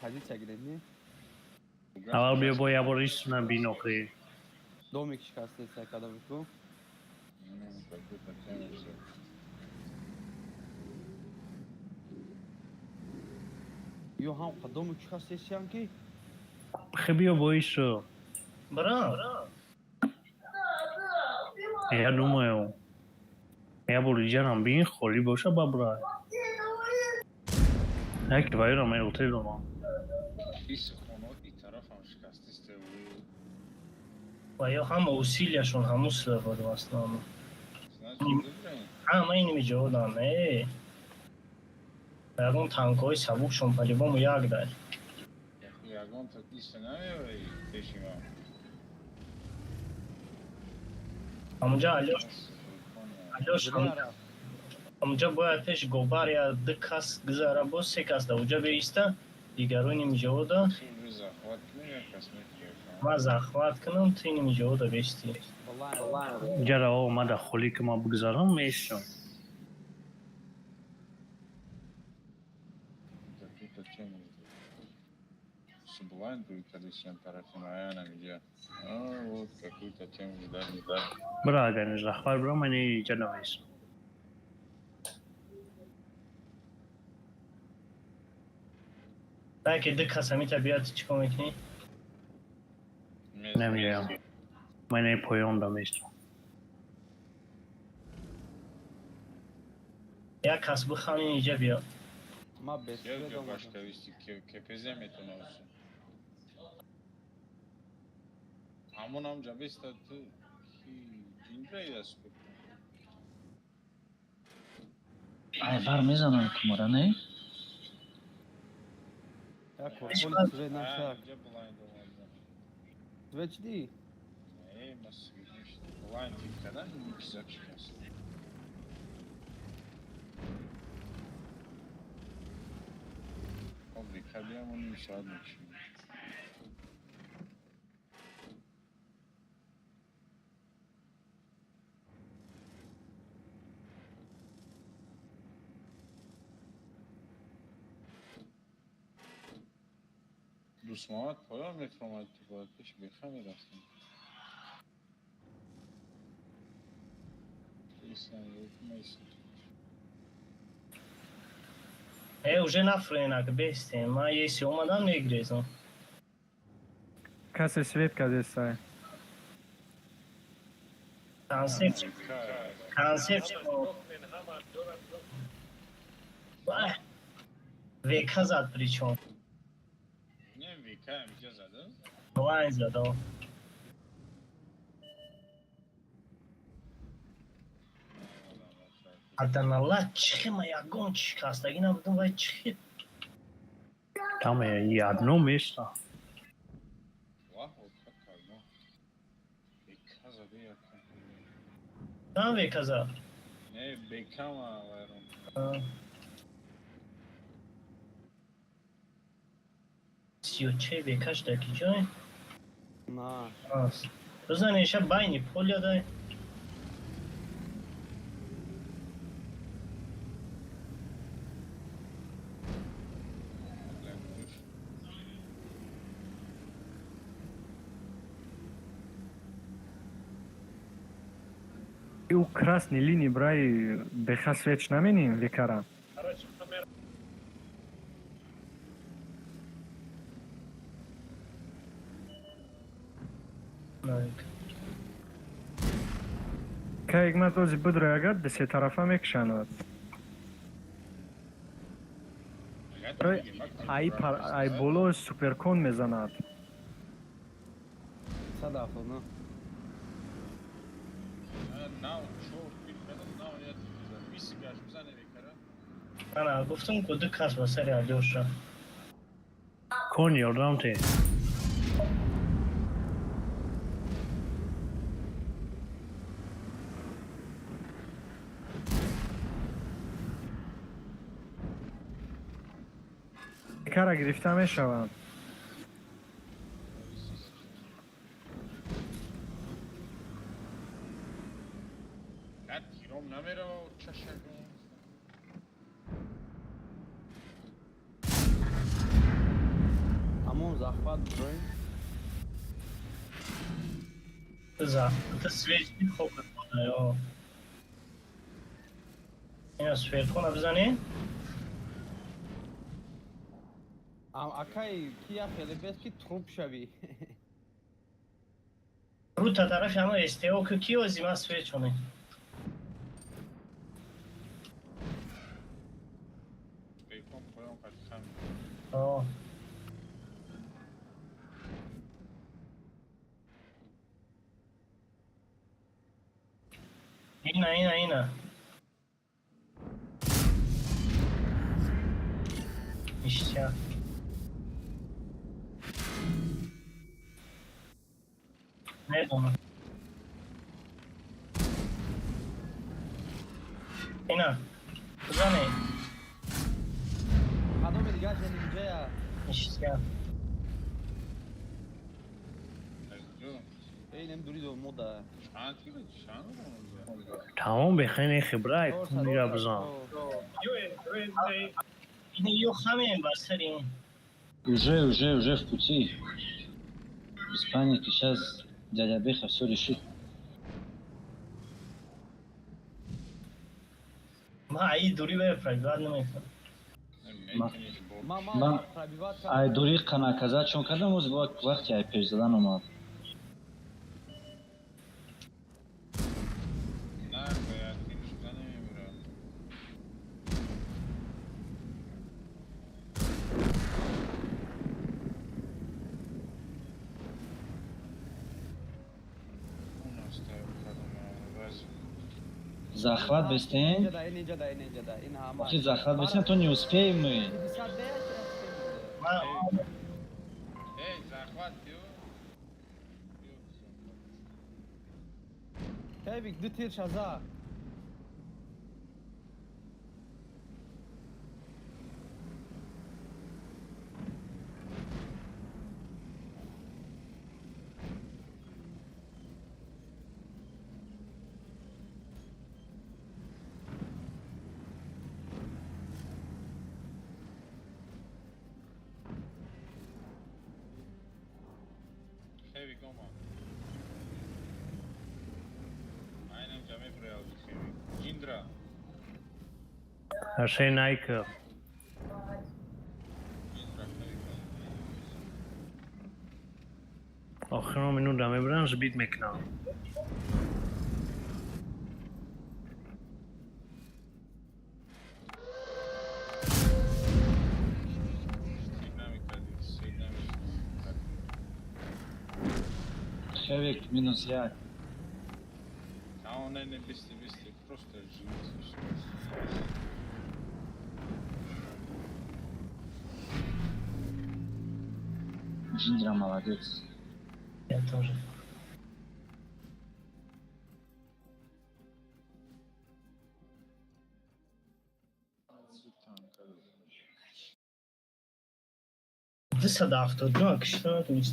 S7: позиция гирем не?
S4: аввал биё бо як бор ристунам бинохӣ.
S7: Домик шикасте сакадавику. Ё ҳам қадомик шикасте сиям ки?
S4: Хе биё бо ишо.
S3: Бра.
S4: Я думаю, я бор иҷарам бин холӣ боша ба бурай. Як вайро мен отелома.
S5: Ис хонот и тараф ҳам шикастисте
S3: Ва ё ҳама усилияшон ҳамун истифода аслан. Ҳама инми ҷодан, ягон танкҳои сабукшон по-любому як дай.
S5: ягон то иса намеёй пеши ман.
S3: Амунҷа Алёш амунҷа бояд пеш гобар я ду кас гузара боз се кас да уҷа беиста дигаро инми ҷода
S5: Шуби захват кунем як кас мекиёфам.
S3: ма захват кунам ту инми ҷода бести.
S4: Ҷара омада холӣ ки ман бигзарам мешам.
S5: Какие-то темы. Сублайн будет, когда всем тарафиная инҷа. Вот какую-то тему дали.
S4: Бира агар захват бира ман иҷа намешам.
S3: Таки ду кас ҳами табиати чӣ кор мекунӣ?
S4: Намеям. Ман поён да мешам.
S3: Як кас биханин инҷа биё.
S7: Ма
S5: Я
S7: бесвед
S5: уже
S7: омадам.
S5: башка вести КПЗ метонам. Амон ам ҷабеста ту ки ҷиндра яст.
S8: ай бар мезанам кумара не
S7: Як корполи свед нашак.
S5: Инҷа блайнд омадам.
S7: Свед чӣ ди?
S5: Не, мас блайнд кадан миксак шикаст. Фабрика биамон ним соат мекишем. Дусмамад поён мефаҳмад ки бояд пеш беха мерафтем.
S3: Уже нафрӯенак бестем. Ман еси омадам мегирезам.
S6: Касе свет кадестай.
S3: Консепт века зад причём.
S5: Не века инҷа задам.
S3: Блайн задам. Аданалла чихема ягон шикастагӣ набудам вай чихи.
S4: Там я одно место.
S5: Ваҳ, вот как кардам. Века заде якам.
S3: Там века зад.
S5: Не, бекама вайрон.
S3: Сиёче векаш дар ки ҷой?
S7: На.
S3: Аст. Бизанем ша байни поля дай.
S6: И у красной линии брай беха свеч наменим векара. Кайк матози будрагад де се тарафа мекшанад. Ай боло суперкон мезанад.
S7: Садафо, на.
S5: Нав, чор, бикадам, нав, я висигаш, бизане векара.
S3: Ана гуфтам ку ду кас ба сари Алёша.
S4: Кон ёрдам те.
S6: Векара гирифта мешавад.
S5: Гад тиром намерава чашагон.
S7: захват броем.
S3: Это свечки хопят. Я сверху бзани.
S7: Акай кия ხელებს კი ტრუმფშავი.
S3: Рута тараф ама эстео кио зима свечоны.
S5: Бейкон поем катхан.
S3: О. Ина. Ища. Не думаю. Ина. Кузаны.
S7: Адаме дигар жени инҷая.
S3: Ища.
S7: Эй, немдуридо мода.
S4: تمام بخنه خبرای میرا بزن
S3: Ее хамим басарим.
S8: Уже в пути. Без паники, сейчас дядя Беха все решит.
S3: Ма ай дури бе прайват намекунам.
S8: من ای دوری قناکزا چون کردم از وقتی ای پیش زدن اومد. Захват бестен. Если захват бестен, то не успеем мы.
S5: Эй, захват,
S7: Кайвик, ду тир шаза.
S5: Heavy coma. Aynen cami buraya aldık heavy. Jindra.
S4: هر شی نایکر
S5: Jindra heavy coma.
S4: آخرام اینو دمه برن زبید میکنم
S8: Хевик минус я.
S5: А он, наверное, быстрее, просто живет.
S8: Джиндра молодец.
S3: Я тоже. Ты садах тут, ну, что ты не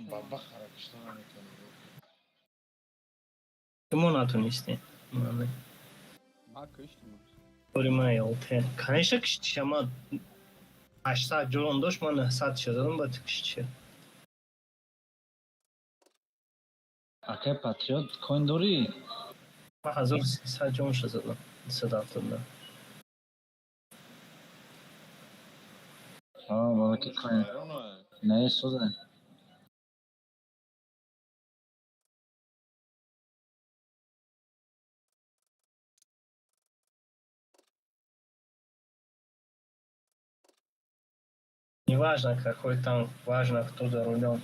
S5: Baba hareketler
S3: Кому натунисти?
S7: Ма кыштым.
S3: Оримай олте. Конечно, кишти, ама 800 жолон дош, мана 100 шазадам ба кишти.
S8: Акай патриот коин дори?
S3: Ма 1300 жолон шазадам. Садафтанда.
S8: Бала ки коин. Не, созай.
S3: Не важно, какой там, важно, кто за рулем.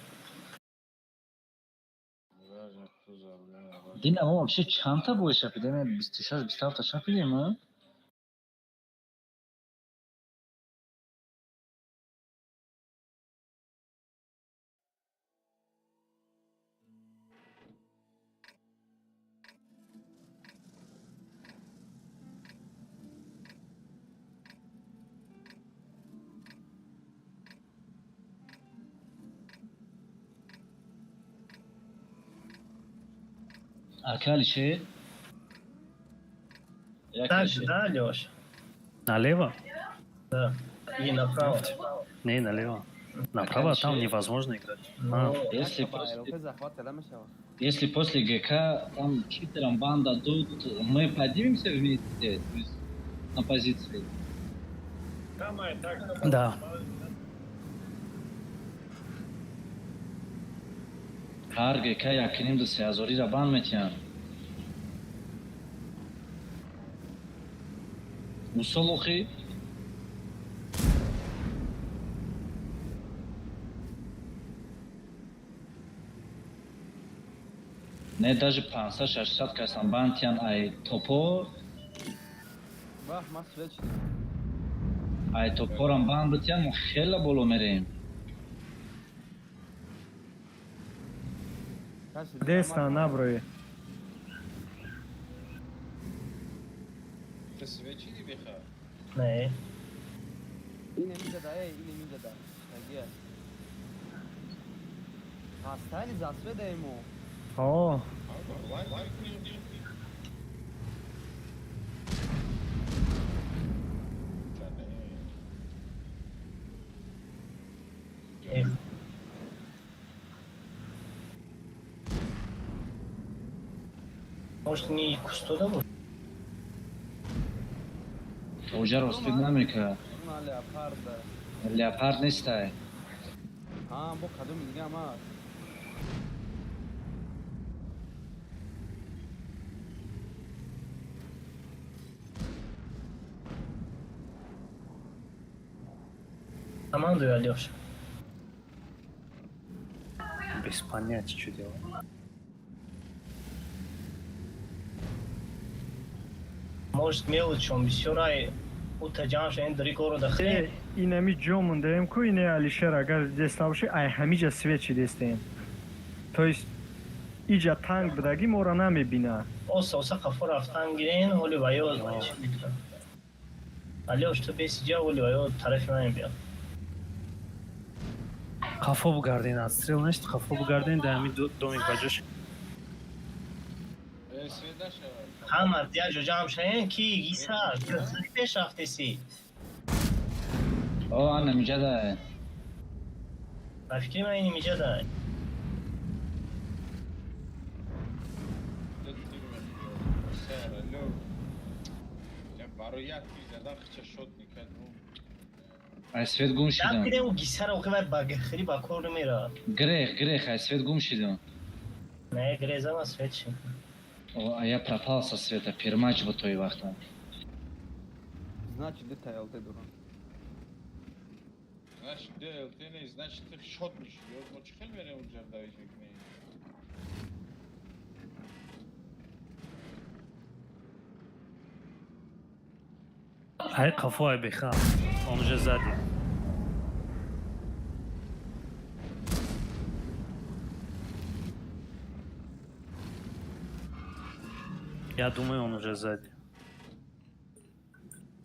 S8: Дина, мы вообще чанта будешь эпидемия 26-27 шапидем, а? Акали че?
S3: Дальше, да, Лёш?
S4: налево
S3: Да. И направо.
S4: Не, налево. Направо там невозможно играть. А,
S8: Если
S7: ба
S8: после,
S7: Европа захват када мешавад.
S8: если после ГК там читером бан дадут, мы поднимемся вместе, то есть на позиции.
S4: да.
S8: Ҳар ГК якиним ду сеҳазориро банд метиҳанд. Усол охи? Не, даже 500-600 касан банд тиянд ай топо,
S7: Бах, ма свет шидем.
S8: ай топорам банд битиянд, мо хеле боло мерем.
S6: Десна наброи.
S5: Ты свечи биха?
S3: Не.
S7: Ин миҷада, ин миҷада. Тагия. Ҳастани за свет ему.
S6: О,
S5: Лайк.
S3: Эх. Может, не кустуда был?
S8: Тоҷаро успед намекард.
S7: Ина леопарда.
S8: Леопард нестай.
S7: Бо кадоми дигам аст.
S3: Командую, Алёша.
S4: Без понятия, что делать.
S3: Может, мелочь, он бисёрай утаҷамша ин дари кору дахе.
S6: инами ҷо мондаем ку ине Алишер агар деста боши ай ҳамиҷа свет чи дестем. То есть иҷа танк будаги моро намебина.
S3: Оса қафо рафтан гирин, ҳоли ваё. Алёш, ту беси ҷа, ҳоли ваё тарафи ман биё.
S4: Қафо бугардин, отстрел нешт, қафо бугардин, да ҳамин домик ба ҷош.
S5: Свет нашавад.
S3: Ҳама дия ҷоҷам шаен ки гиса, хеле пеш рафтеси.
S8: О, ана миҷадай.
S3: Ба фикри ман ин миҷада.
S5: Барои як задан хича шот мекард.
S8: Ай свет гум
S3: Дам
S8: шидам.
S3: гирем у гисара оқивай ба хеле ба кор намера.
S8: Грех, ай свет гум шидам.
S3: Не, грезама свет ши.
S8: О, а я пропал со света, пермач во той вахта.
S7: Значи детайл те дуран.
S5: Значит, ты не, значит, ты шот миши. Мо чӣ хел мерем уҷа давиш мекунӣ?
S4: Ай, қафо, ай, беха. Он уже сзади. Я думаю, он уже сзади.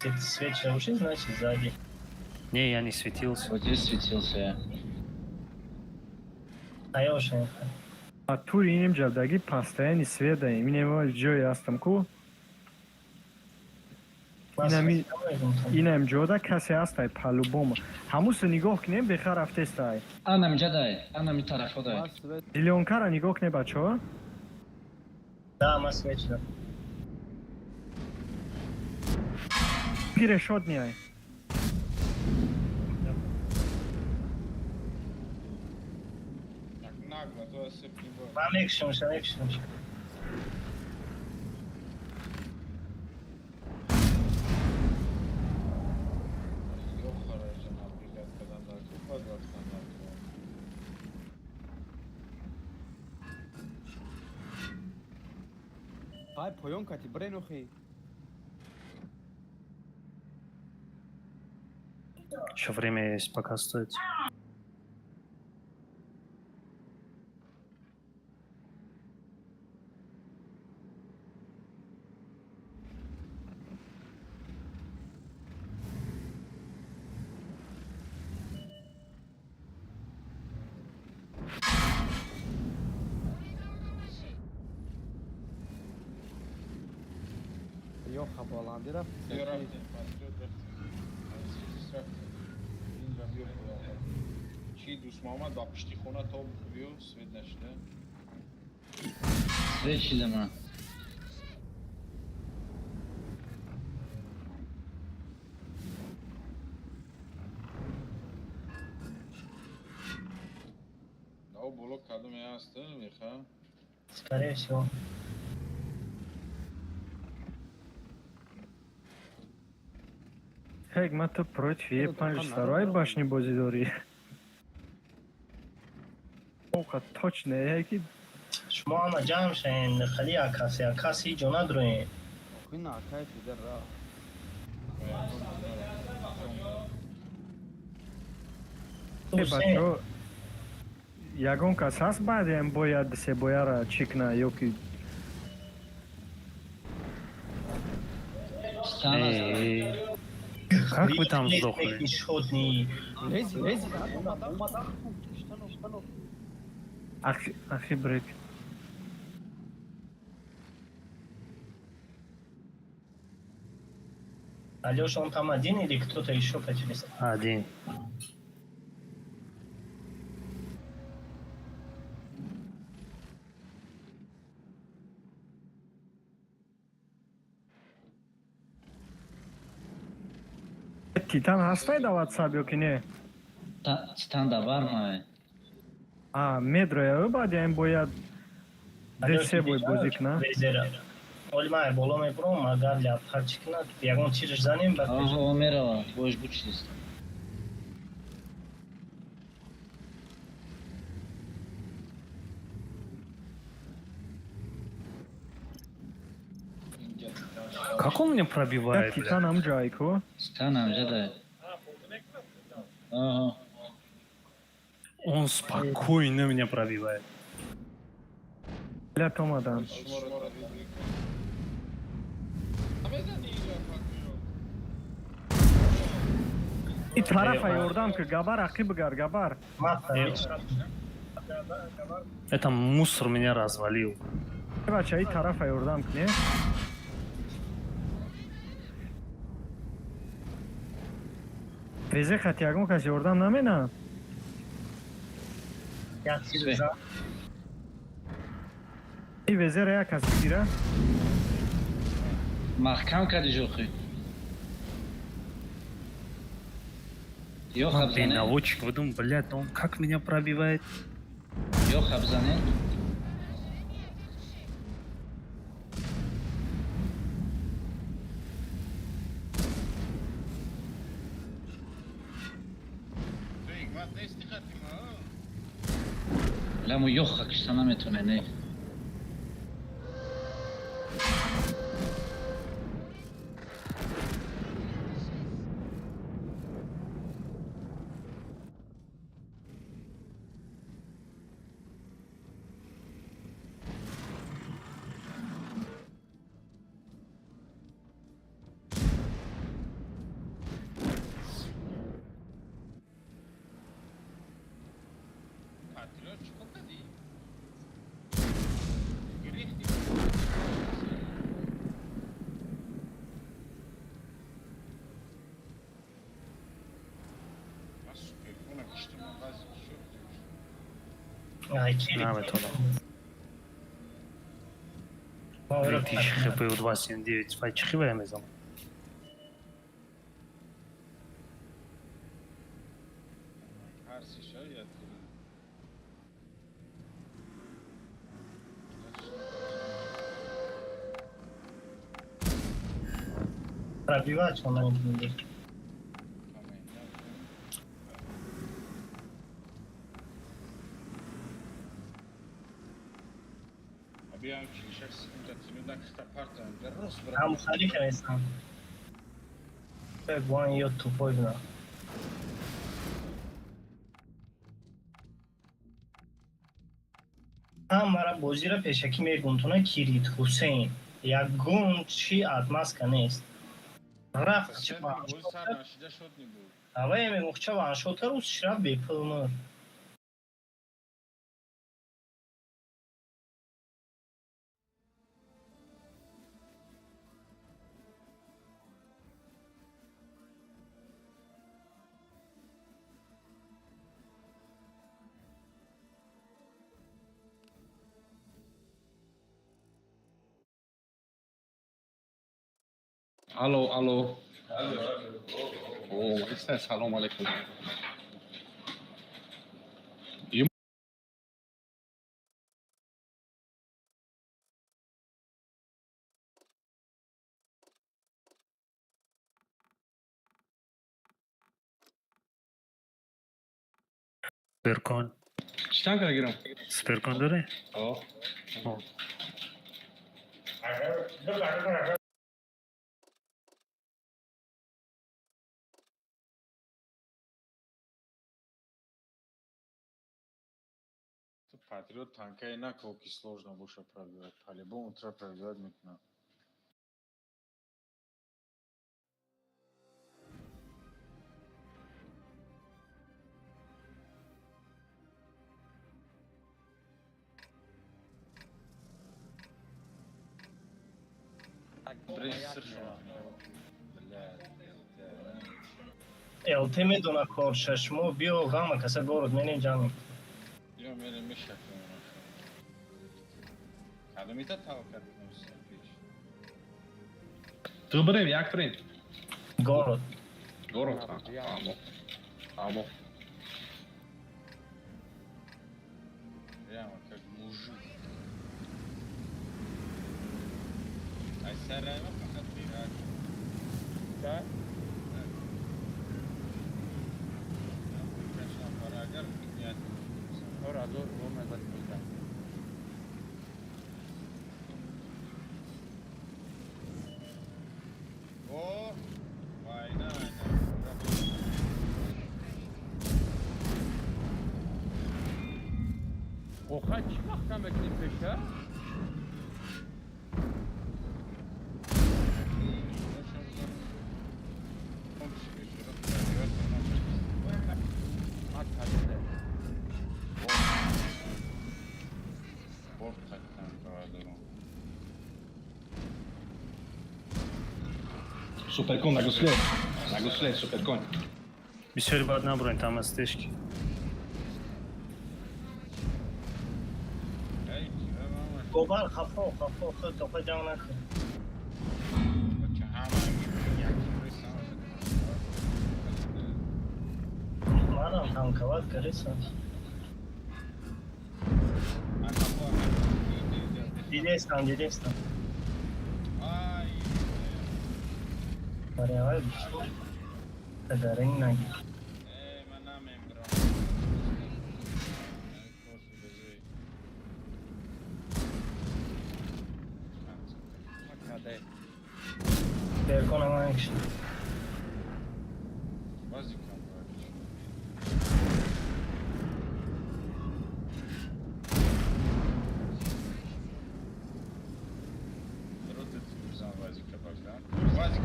S3: Ты свет шауши, значит, сзади.
S4: Не, я не светился.
S8: Вот здесь светился я.
S3: Алёша.
S6: А ту инем ҷавдаги пастаяни свет даем. Инем ҷое ҳастам ку. Инам ҷода касе ҳастай по-любому. Ҳамусо нигоҳ кунем беха рафтестай.
S8: Ана миҷадай, ана ми тарафодай.
S7: Ма свет.
S6: Зилёнкара нигоҳ кунем бачаҳо.
S3: Да, ма свет шидам.
S6: Пире шод меай.
S5: Так нагло, то сыпь не было.
S3: Мам екшимша.
S5: Ёхара жана бригад кадандар купад вақтандар.
S7: Ай, поён кати бренохи.
S4: Еще время есть, пока стоит.
S7: Ёха боланди рафт.
S5: Все рафтем, патрёт рафтем. Свидетельств рафтем. محمد با پشتی خونه تا بیو سوید نشده
S8: سویت شده من
S5: او بلوک کدوم هسته میخواه
S3: скорее всего.
S6: Хегма, ты против Е5 второй башни бази дори? Ока точно, яки
S3: شما همه جمع شین خلی عکاسی جو ندروین
S7: خیلی ناکای فیدر را
S6: бачо ягон кас ҳаст баъдем бояд себояра чикна ёки
S8: ستان است
S4: Как вы там сдохли?
S3: шотни
S7: лези
S6: ахи брек
S3: Алёша, он там один или кто-то еще по тебе?
S4: Один.
S6: титан ҳастай дар ватсап ёки не
S8: ستان давар мае
S6: медроя баъдем бояд десе бой бозӣ кна
S3: Оли май боло мебурам, агар ляптар чикна, ягон чирш занем ба
S8: آها میروا باش بچیست
S4: Как он меня пробивает,
S6: титан
S4: бля?
S6: ам ҷайко
S8: ستان همجده آها
S4: Он спокойно меня пробивает.
S6: лят омадан и тарафа ёрдам ки габар ақиб гар габар
S4: Это мусор меня развалил.
S6: бача и тарафа ёрдам ки не везе хат ягон кас ёрдам намена и везера як кас бигира
S8: محکم کردی جوخی یو
S4: Блин,
S8: خبزنه
S4: наводчик, вы думаете, блядь, он как меня пробивает?
S8: یو خبزنه لامو یخکش تا نمیتونه نه
S4: Наметона. 2000 хп у 279. Vai чихиваем из дома.
S3: Пробивать он не будет. Там خالی فرستم بگوان یا توپای بنا هم مرا بازی را پیشکی میگونتونه کیرید حسین یک گون چی ادماسکا نیست رفت چه با اوه میگون چه با انشوتر او شراب بیپلمر
S9: الو اوه سلام علیکم
S4: سپرکن
S9: چند کنه گیرم
S4: سپرکن داره؟
S9: آه
S4: آه.
S5: Патриот танка инако сложно больше пробивать. По-любому треба пробивать митно.
S3: التی میدونه کار ششمو بیو غم کسا گورد منین جانی
S5: Я мере мешак. Адамита таваккат кунсам пеш.
S9: تو بریم یک بریم
S3: گورد
S9: گروه амо
S5: Прямо как мужик. Ай сарайма фақат бирак.
S7: Да?
S5: Конечно, парагар нет.
S7: Зор азор вомезад кунда.
S5: О, война.
S7: Oxa چی وقت هم بکنیم پشه؟ Mat tabiyle.
S5: Спорт хотям проводим.
S9: سوپرکن نگوسله سوپرکن
S4: بسیاری باید نبرین там هستش
S5: Эй, тебя мама.
S3: گوبر خفا خود کفا جان نکن
S5: Бача хама як присам.
S3: منم تنکوات گریسم دیدستم
S5: Ай.
S3: برای های بیشتر تدرنگ نگی
S5: Эй, манам эмбро.
S7: Makade.
S3: بیر کنم هنگشی
S5: Базикам говоришь. Рот это взял Вазика Богдан. Вазик.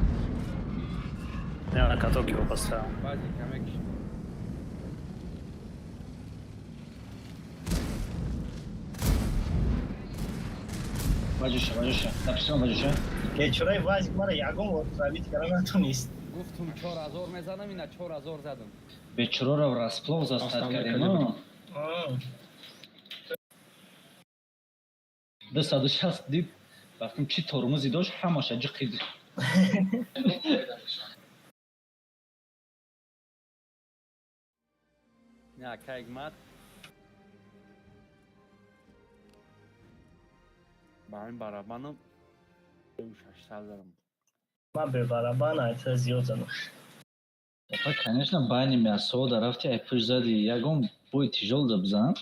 S4: نه کاتوک رو поставил
S7: Bazı kemek.
S8: واجوشه написано واجوشه
S3: گیچورای وازی مرا یگون ورد رابید کردن نتونیست
S7: گفتم 4000 میزنم اینا 4000 زدم.
S8: بچرا رو расплов застав кардем 260 дид вақтум чи тормози дошт ҳамаша ҷиқид
S7: Ne kaymat. Ben barabanım. 600 زدم.
S3: من به برابان ایتا زیاد زنم
S8: Па, конечно, байни мясо рафти ай пӯш зади ягон бӯи тижол да бизан.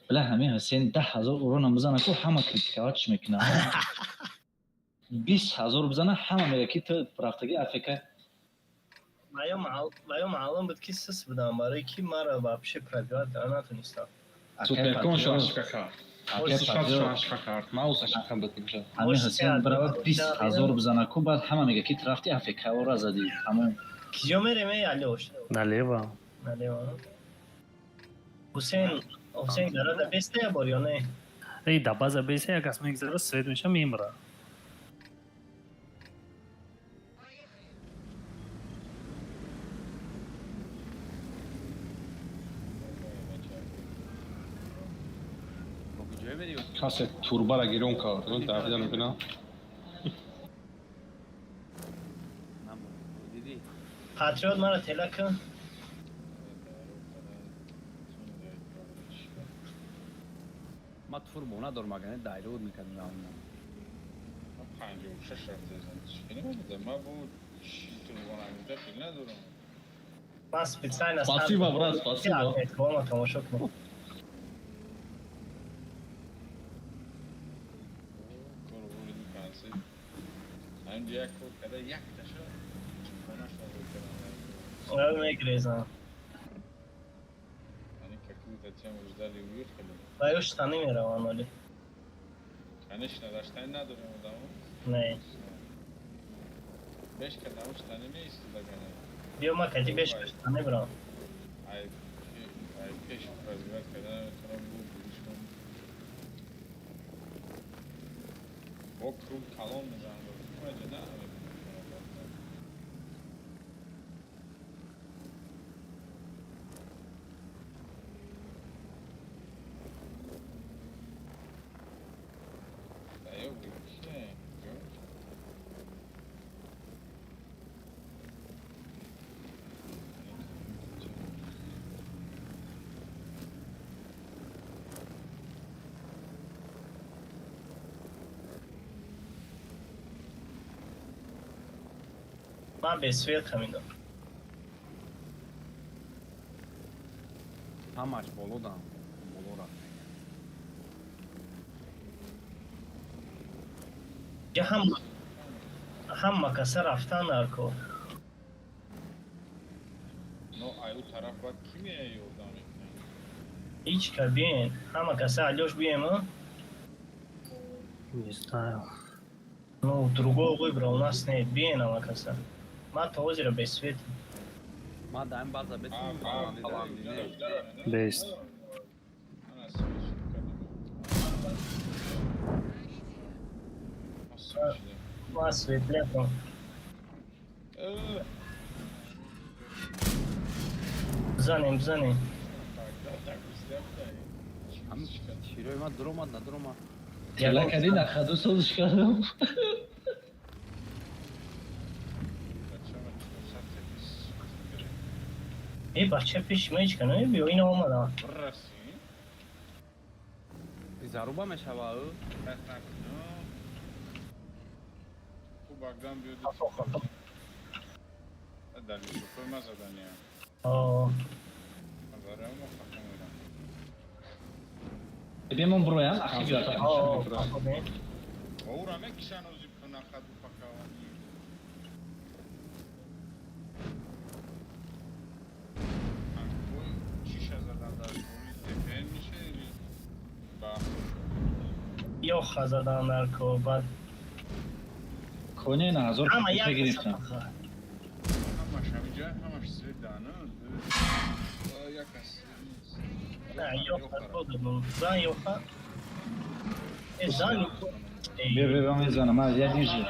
S8: Била ҳамин Ҳусейн 10,000 урона бизана ку ҳама критикаватш мекунад. 20,000 бизана ҳама мега ки ту рафтаги Африка.
S3: و معلوم بود که سس بودم برای که مرا вообще пробивать نتونستم
S9: سوپرکن شما کرد شما کرد ماوس شکم بکنم
S8: ҳамин Ҳусейн барои 20,000 бизана ку баъд ҳама мега ки ту рафти Африкаора зади. Тамом.
S3: کجا میریم ای علیوش
S4: налево
S3: حسین داره در بیسته یا بار یا نه
S4: ای до база бейса як аз мегзара свет меша мемра
S9: کاسه توربا را گیرون کار دویدن ببینم
S7: دیدی
S3: پاتریوت مرا تلا کن.
S7: ما توربو ندارم اگر دایرود میکنم اون
S5: 56 رفته زنش نمیده ما بود تو وانمیده فیل ندارم
S3: من سپیدساین از
S9: Спасибо, брат, спасибо.
S3: با تماشا کن.
S5: کار بودی کنسی همینجا یک کار کده یک تشا چکانش نبود کردن
S3: آره میگریزم.
S5: یعنی که کوی تچه مجدلی ویر خیلی
S3: بایوش تانی میروم ولی
S5: کنش نداشتن ندارم ادامو
S3: نه.
S5: beş kere avuç tane ne istedi gene?
S3: بیا ما کتی بیش تانی برام.
S5: Ay peş vaziyet kadar tamam bu düşman. O krum kalon mu zanlı? Bence ne abi? Yok bir şey. Yok.
S3: من به سویت خمیدم.
S7: همش بالودم بالو رفت
S3: یا هم مکسر رفتن درکو.
S5: No ayu taraf bak kim ya yoldan bekleyen?
S3: هیچ که بین هم مکسر علیوش بیم ها؟
S4: Не знаю.
S3: Ну, другого выбора у нас нет. Бин هم مکسر. من تا озеро به سویت.
S7: ما دائم باز بیت
S4: Best.
S3: ما سویت لیتم. بزنیم بزنیم.
S7: هم شیروی ما درو ندارم ما
S8: کلا کردی نخدو سازش کردم
S3: ای بچه پیش میچ کنه بیا این آمدن.
S7: زاروبا میشه او
S5: Bu bagdan bir ödül. Hadi koymaz adam ya.
S3: آه
S5: Pazara mı bakamıyorum.
S8: بیمون برویم اخی بیاد
S3: آه خوبه.
S5: Oğura ne kişan ozip kana kadu pakavani. Bu şiş azadan da tepen mi şey? Bak.
S3: یا خزدن در کو بعد
S8: کنه نه هزار
S3: همه
S8: کپی
S3: یک
S8: گرفتم
S5: Ama şamica ama sıdanı. Yakas.
S3: نه یا خودمون زن یا خود زن
S8: بیا بیا میزنم من یه نیجی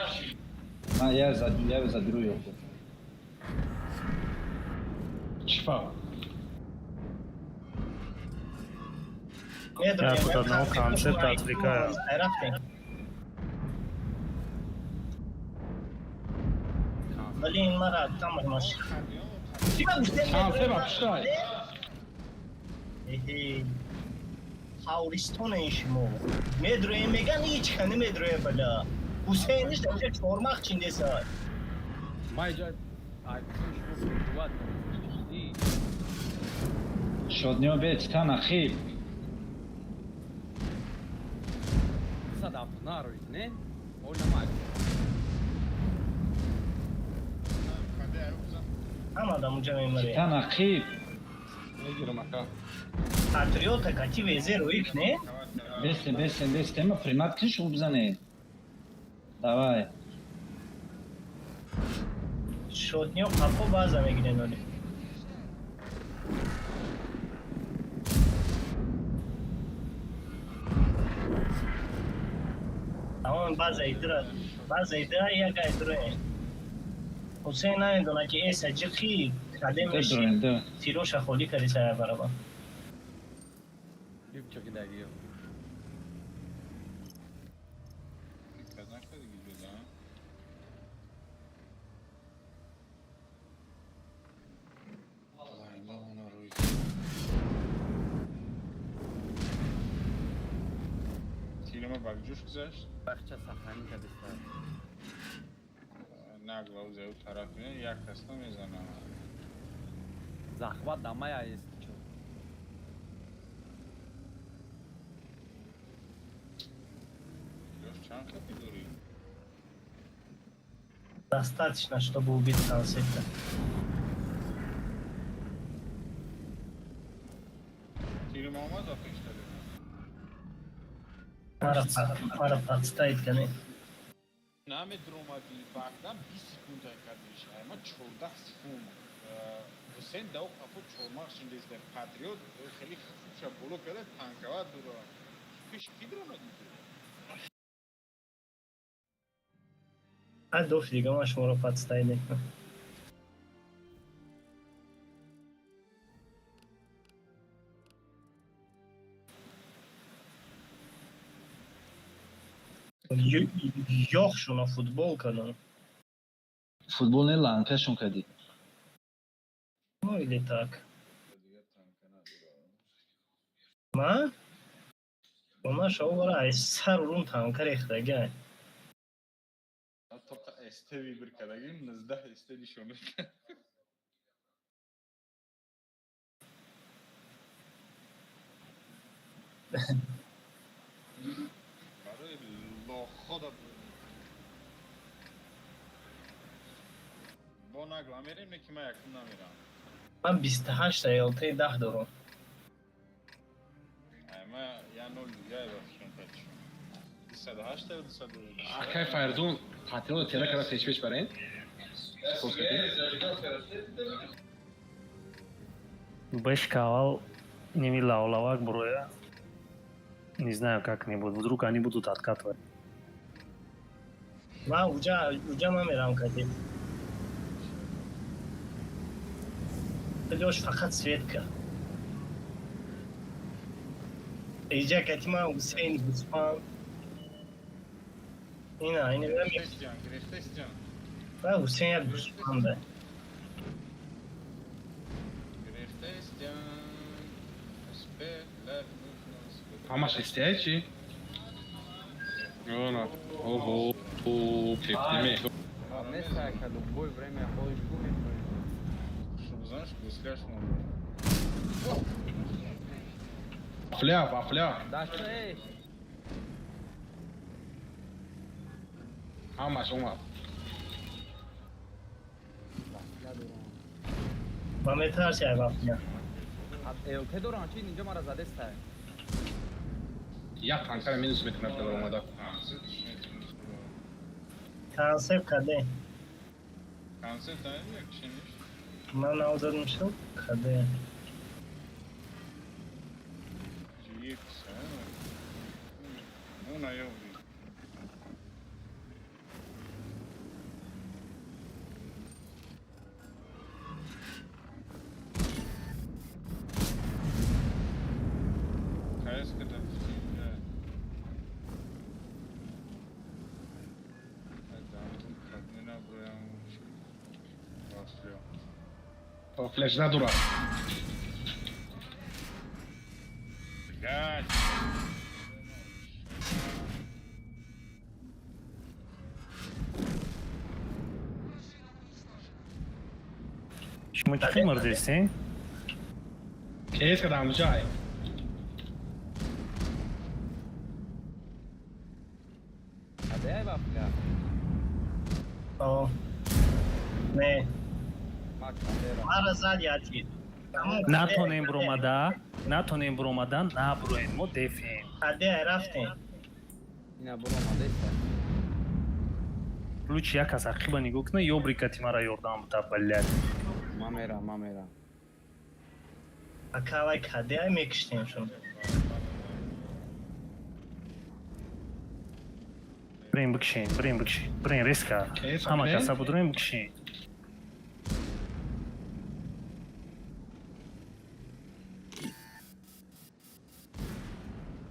S8: من یه زد روی خود
S9: چفا
S4: Я тут одного концерта отвлекаю.
S3: ولی این مرا کم رمش
S9: کنسه بخشای
S3: حاورستون شما مدروی میگن هیچ کنه مدروی بلا حسینش در چورماخ چینده سای
S7: ما اینجا آیتون شما بود
S8: شدنیو بیت تن اخی
S7: صد افتنا رو نه اول ما
S3: هم آدم اونجا میمره
S8: تن اخی
S9: میگیرم اکا
S3: پاتریوتا کتی ویزه رو ایک نه
S8: بسته اما پریمات کش رو بزنه دوای
S3: شدنی و قپو بازا میگیرن ولی اما بعض ایدرا یا که ایدرا حسین نمیدونه که ایسا جخی قدم میشی
S8: ده
S3: تیروش خولی کردی سر برابر
S7: لیف چکی داگیو
S5: دیگه جدا. والله اونا روی تیر ما بگجوش گذاشت.
S7: بخچه سخنی که بستر
S5: نقل و زیو طرف میه یک کستا میزنه.
S7: زخمت دمه یا است چون
S5: Лёш, чанка ты дури?
S3: Достаточно, чтобы убить концепта.
S5: Тири Мамад ахиштали.
S3: Мара подставить, конечно.
S5: Наме дромади багдам 20 секунда кадиш. Ама 14 секунд. Хусейн дау афу чормах шиндез дар патриот хели хусуша боло када танкава дура. Пиш ки дромади?
S3: А до фига маш моро подставить некна. Ёхшуна футболка, ну.
S8: футболни ланкашон кадӣ.
S3: Ну или так. Ма? Она шоура ай сар урун танка рехтага.
S5: Тока эстеви бир кадагим 19 эстеви шоны. Барои лохода бо нагла мерем не ки ма якум намерам.
S3: Ман 28 аёлтаи 10 дорам.
S5: Ма я 0 дига бахшам пачшам. 208 ё 209.
S9: Акай Файрдун патриот тера кара пеш барен.
S4: Бешкавал ними лаулавак броя. Не знаю, как они будут. Вдруг они будут откатывать.
S3: Ман уҷа намерам кадем. Лёш фақат светка. Иҷа катима Ҳусейн Гусман. Ина мерам.
S5: Грехтестян.
S3: Ва Ҳусейн як Гусманда.
S5: Грехтестян. Спелер.
S9: Амаш истячи. Она. Ого. Пептиме.
S7: место, когда любое время ходишь губи.
S5: Чтобы знаешь, гусляш
S9: Вафля.
S7: Да что, эй?
S9: Амаш ума.
S3: Ман метарси ай вафля.
S7: Элте доран чи нинҷа мара задеста.
S9: Як танкара минус метров дар омада.
S3: Концепт каде?
S5: Концерт дайм як шиниш?
S3: Ман навзадим шуд каде?
S5: GX, ну на ёври. КС когда
S9: Вафля жда дура.
S5: Блядь.
S4: Почему чумар здесь, а?
S9: Кес кадам жай.
S7: Аде ай вафля.
S3: О. Не.
S7: Мак адера.
S3: Мара зад яти.
S4: Натонем бромадан, наброем, мо дефем.
S3: Каде ай рафтем?
S7: Ина буро мадеста.
S4: Лучше як аз ақиба нигоҳ кунай, ё брикати мара ёрдам бута, блядь.
S7: Мамера.
S3: Акавай каде ай мекиштем шун.
S4: Брем бикшин, брем риска.
S9: Кайф
S4: Ҳама
S9: брем?
S4: каса будурем бикшин.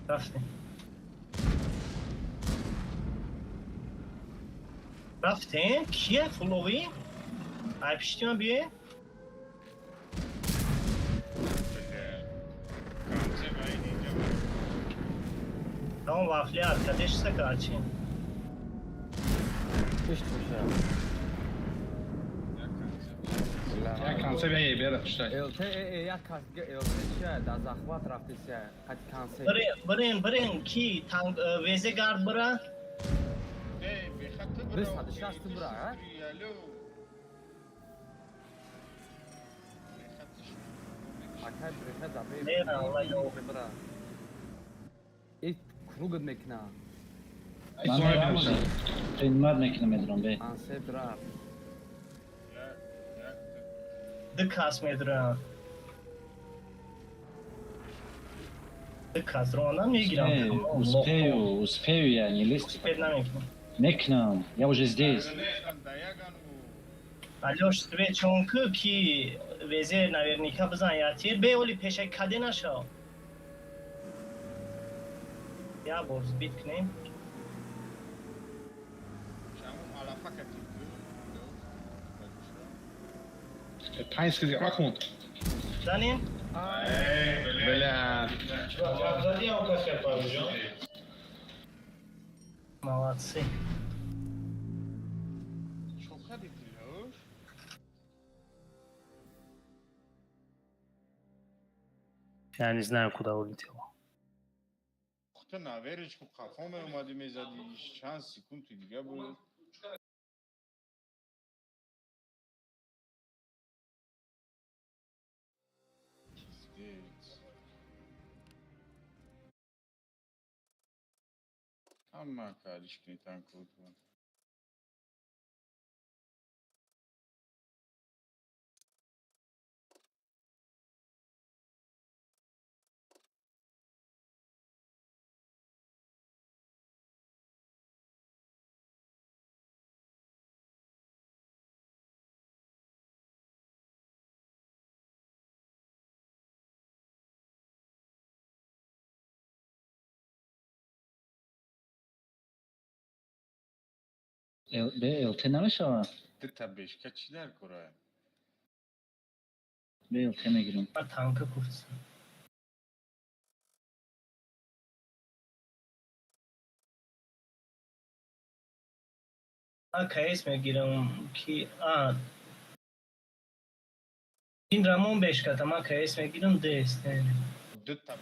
S3: Рафтем. رفتین؟ کیه فلوی؟ ای پشتی من بیه؟
S5: کانسه باید اینجا
S3: Tamam vafli arkadaş sakaçın.
S9: یک کانسه بیا یه بیاره پشتای
S3: Bırın ki tank veze gard bıra.
S5: به خط
S7: بس
S5: برو
S7: هذا شخص برا، ها؟
S5: الو
S3: Ne Allah yok.
S7: این کروگت میکنه
S8: من میرم خدمت میکنم ادرام به
S7: انسه برا
S3: Dık kasmedra. Dık kasrona ne giren?
S8: успею я, не лезьте.
S3: Pednamek.
S8: Не к нам, я уже здесь.
S3: Alyosh sve chonku ki veze navernika bzan yatir be oli peşe kadena şa. Ya borz bitkne.
S5: شما على فكرة
S9: 5 سکه کن
S3: Zanin?
S9: بله
S2: Zadi avkas yapacağım.
S3: Молодцы.
S5: شو خدت الهوش
S4: Я не знаю, куда улетела.
S5: خطا ناویرش که قفام اومدی میزدی چند سکون تو دیگه بود اما کاریش کنی تنکو تو
S8: به الته نمیشه
S5: تبیش که چی در کرای
S8: به الته میگیرم
S3: Tankı kursun. KS میگیرم کی این رامون بشکت اما KS میگیرم دسته.
S5: دو تب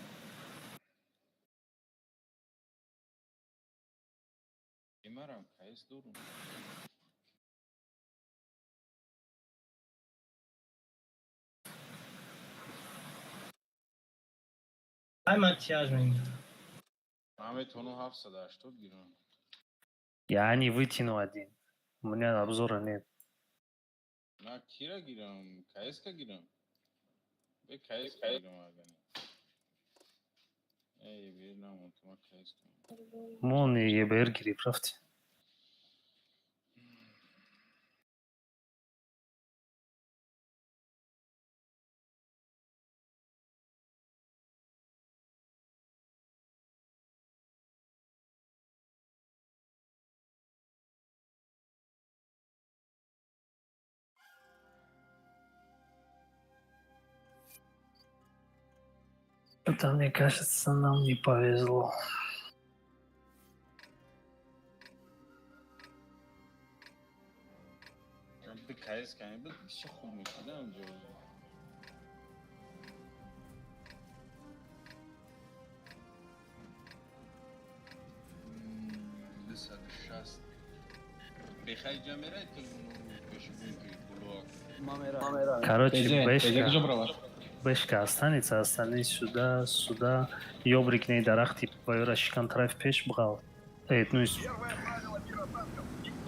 S5: ایمارم کهیز دورم
S3: Ay makyaj میگیرم.
S5: همه تونو 780 گیرم
S4: Я не вытяну один. У меня обзора нет.
S5: نه کی را گیرم کهیز که گیرم به کهیز که گیرم آگنی ای بیر نمون تو ما کهیز کنم
S4: Мон и ЕБР гири правда. Это, мне кажется, нам не повезло.
S5: به کهیز کنیم به بیشه خوب میکنه اونجا به 160 بخوای جمعه تو بشه بگیر بلوک
S4: Короче,
S9: بجه کجا برو
S4: Бэшка останется, остальные сюда, сюда. Ёбрик ней дарахти, вайора шикантраф пеш бгал. Ну и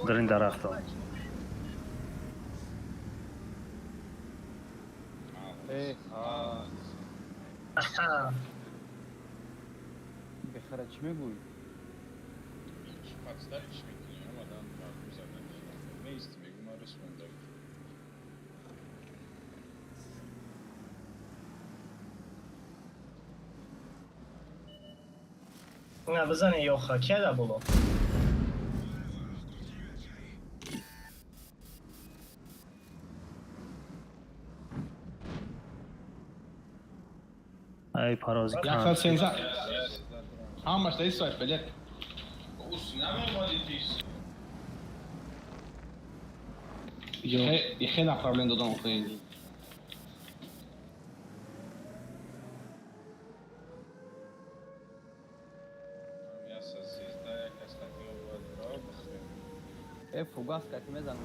S4: Дрын дарахтал.
S3: Aha.
S7: بخره چی میگوی؟
S5: پاکستانیش میکنی آمدن کارگو زدن نیستی میگو ما رسونده
S3: نه بزنه یا خاکه دا بولو.
S4: ай парози
S9: 113. How much they стоит, блядь? يخي направлен до дома ходили.
S7: فوگاس کتی میزنم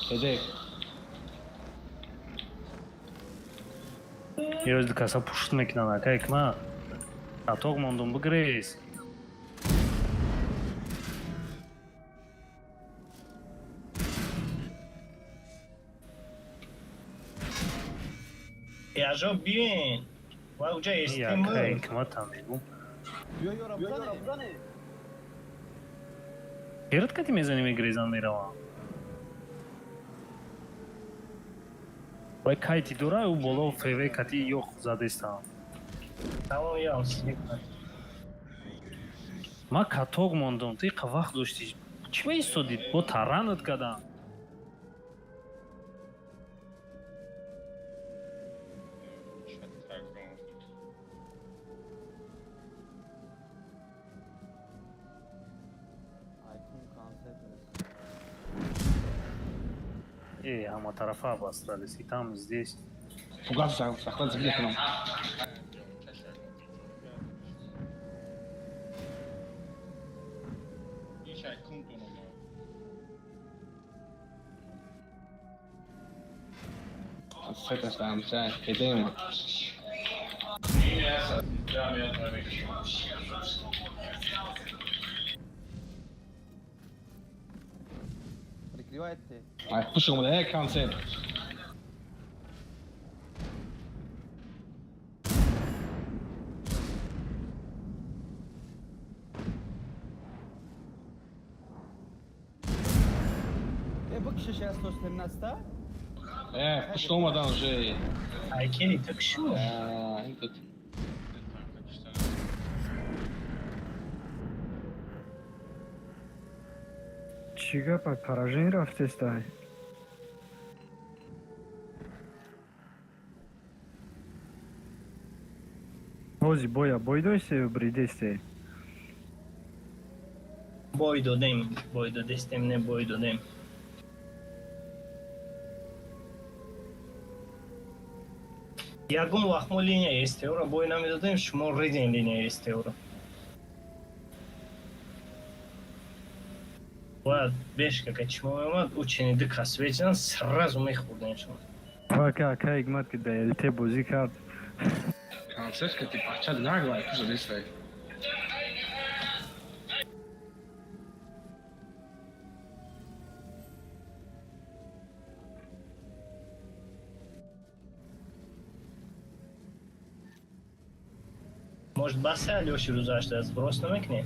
S9: Кеде.
S4: ёзди каса пушт мекунанд акай кма атоқ мондум бигрез
S3: яжо биен ва уҷа
S4: акай
S3: эстемол
S4: кма тамегум
S7: بیا یورا بزنه
S4: ҳерат кати мезани мегрезам меравам вай кайти дора ӯ боло феве кати ёх задестам
S3: тамом яс
S4: ма катоқ мондум ту иқа вақт дошти чӣ ба истоди бо таранат кардам ҳама тарафа бастали ситам здесь
S9: Фугас захват забили к нам. Сепес там, чай, кидаем.
S7: прикрывайте
S9: Ай, пушим, да, концепт.
S7: бакшиш ястостен наста
S9: Пусть olmadan уже.
S3: айкени такшу
S9: Тут.
S6: чӣ гапа поражение рафтестай ҳози боя бой дойсе бридесте
S3: бой додестем не бой додем ягон вақт мо линия эстеора бой намедодем шумо ридем линия эстеора бояд бешка ка чумо меомад ӯ чениди кас вечан сразу мехӯрдем шумо
S6: фака акай гмат ки да lt бозӣ кард
S9: Концепт, ты парча наглая, ты же действуй.
S3: может басе алёши рӯзашта сброс намекунем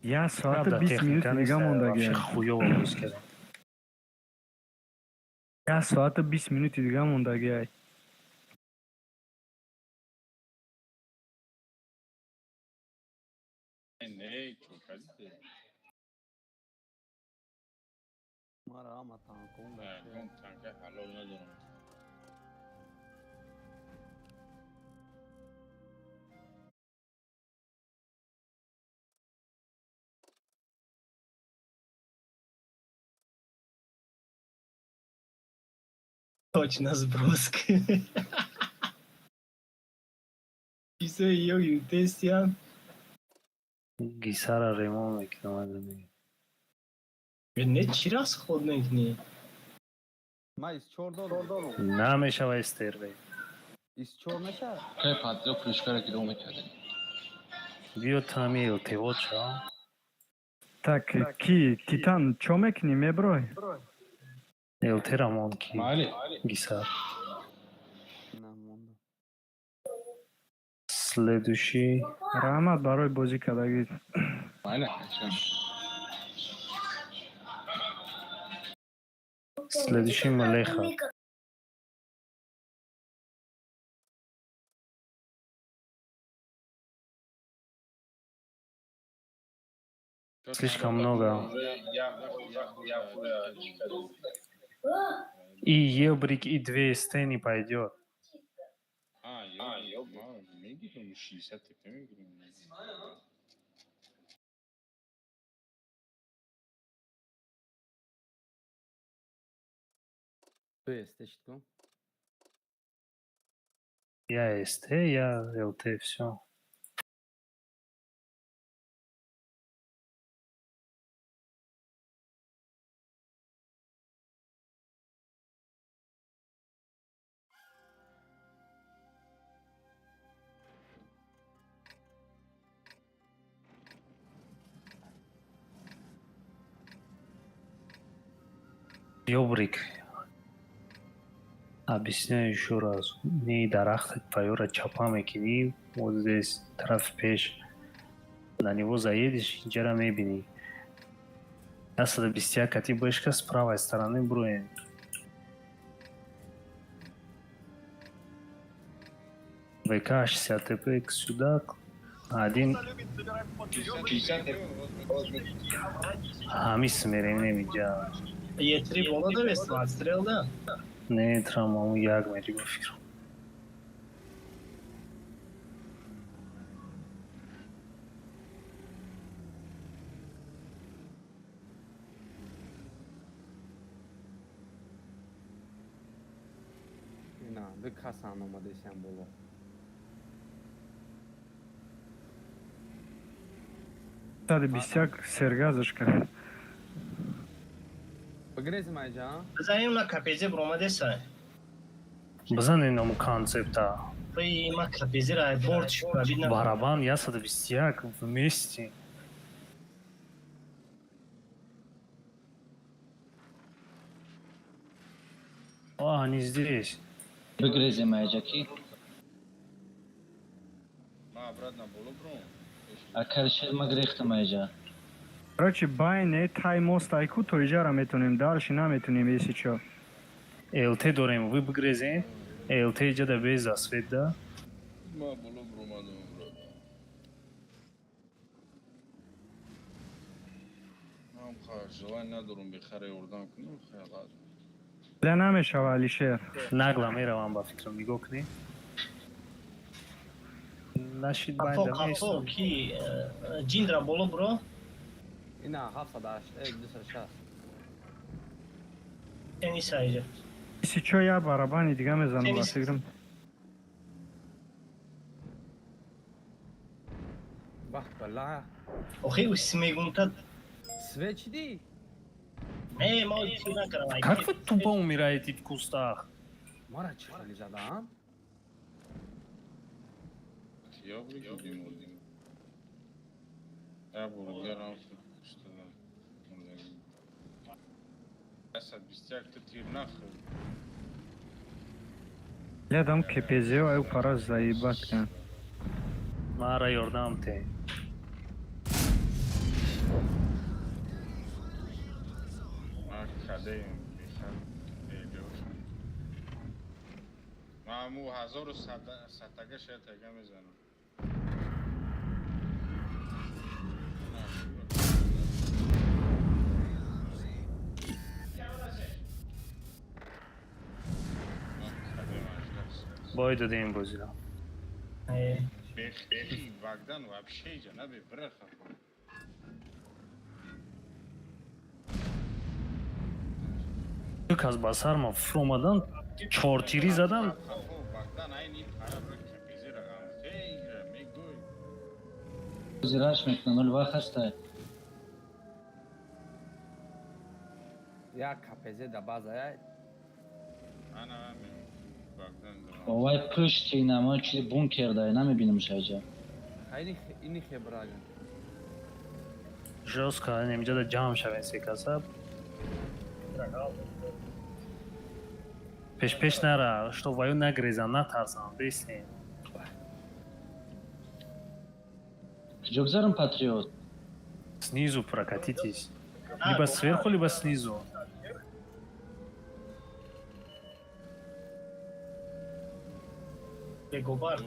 S6: як соати 20 минут дига мондаги
S4: хуёво боз кардем
S6: як соати 20 минути дига мондаги
S7: мара ама танкон
S3: точно сброс чисо её ютестиан
S4: гисара ремон мекунам
S3: не чӣ расход мекунӣ
S7: ма из $4
S4: намешава истерве
S7: из 4 меша
S9: Какая падла, крышка, как дома кидали.
S4: биё тамил тевоча
S6: так ки титан чо мекунӣ меброй
S4: элтерамон ки
S9: Мали.
S4: гисар
S7: намонда
S4: следующий
S6: раҳмат барои бозӣ кардагӣ
S9: Мали.
S4: следующий малеха Слишком много.
S5: Я
S4: И ебрик, и две стены пойдет.
S5: میگیرم 600 تپه میگیرم
S7: То есть, ты что?
S4: Я СТ, я ЛТ, все. Ёбрик. Объясняю еще раз. Не дарахт твоё чапа мекини, вот здесь траф пеш. На него заедешь, инжера мебини. Насада бестия кати бэшка с правой стороны бруен. ВК 60 ТП сюда. Один. Хамис мерем немиджа.
S3: Е3 бола да вестим отстрел, да?
S4: Не травма, яг мери го фикрам.
S7: Na, de casa nomade sem bolo.
S6: Tady бисяк сергазышка.
S7: Погрezi mai ja.
S3: بزنیم la KPZ برومدسا.
S4: Бзани нам концепта.
S3: Păi, ma KPZ la борт și cabina.
S4: Барабан, ясада бестияк вместе. А, они здесь.
S8: بگریزیم ایجاکی
S5: ما обратно болу бру
S8: акаршер магрехтам ایجا
S6: Короче, байне тай мост айку то иҷара метонем, дальше наметонем, если чё.
S4: ЛТ дорем, вы бгрезе. ЛТ иҷада без засвет, да?
S5: ما болу бру мадам брат ман желание надорум бехара ёрдам кунам хаялат
S6: Ля намешава Алишер.
S4: Нагла меравам ба фикрам нигоҳ кунед. Нашид байнда
S3: Kafo
S4: место.
S3: ki Cindra bolu bro.
S7: Ina 780, 260.
S3: Seni sayacak.
S6: Если чё, я барабани дига мезанам,
S3: Теннис.
S6: ба фикрам.
S7: Bak bala.
S3: Okey u смегунта.
S7: Свечди.
S3: Ma uçuna karavay.
S4: Как вы тупо умираете в кустах?
S7: Мара чихали жадам.
S5: я выглядим я бургерам что асад бистяк ты тирнах
S6: Я дам КПЗ, аю пара заебат кан.
S4: Мара ёрдам те.
S5: каде бихар элёш маму 1100 тага шаид тага мезанам
S4: Бой дадем бозира.
S5: бехи вагдан вообще ҷанаби браха
S4: Аз ба сарма фромадан чортири задам.
S5: вагдан айни пара бра капизи рагам фейра мегӯй
S8: зираш мекунам вали вақт ҳастай
S7: Я КПЗ да база я.
S5: ана вагдан
S8: вай пушти намо чи бункердай намебинамш айҷа
S7: Хайни ини хебрага.
S4: Жестко немиҷада ҷамъ шавем се касаб. Пеш нара, что ваю нагрезам, натарсам, бестем.
S8: куҷо гузарам патриот
S4: Снизу прокатитесь. Либо сверху, либо снизу.
S3: Begobar.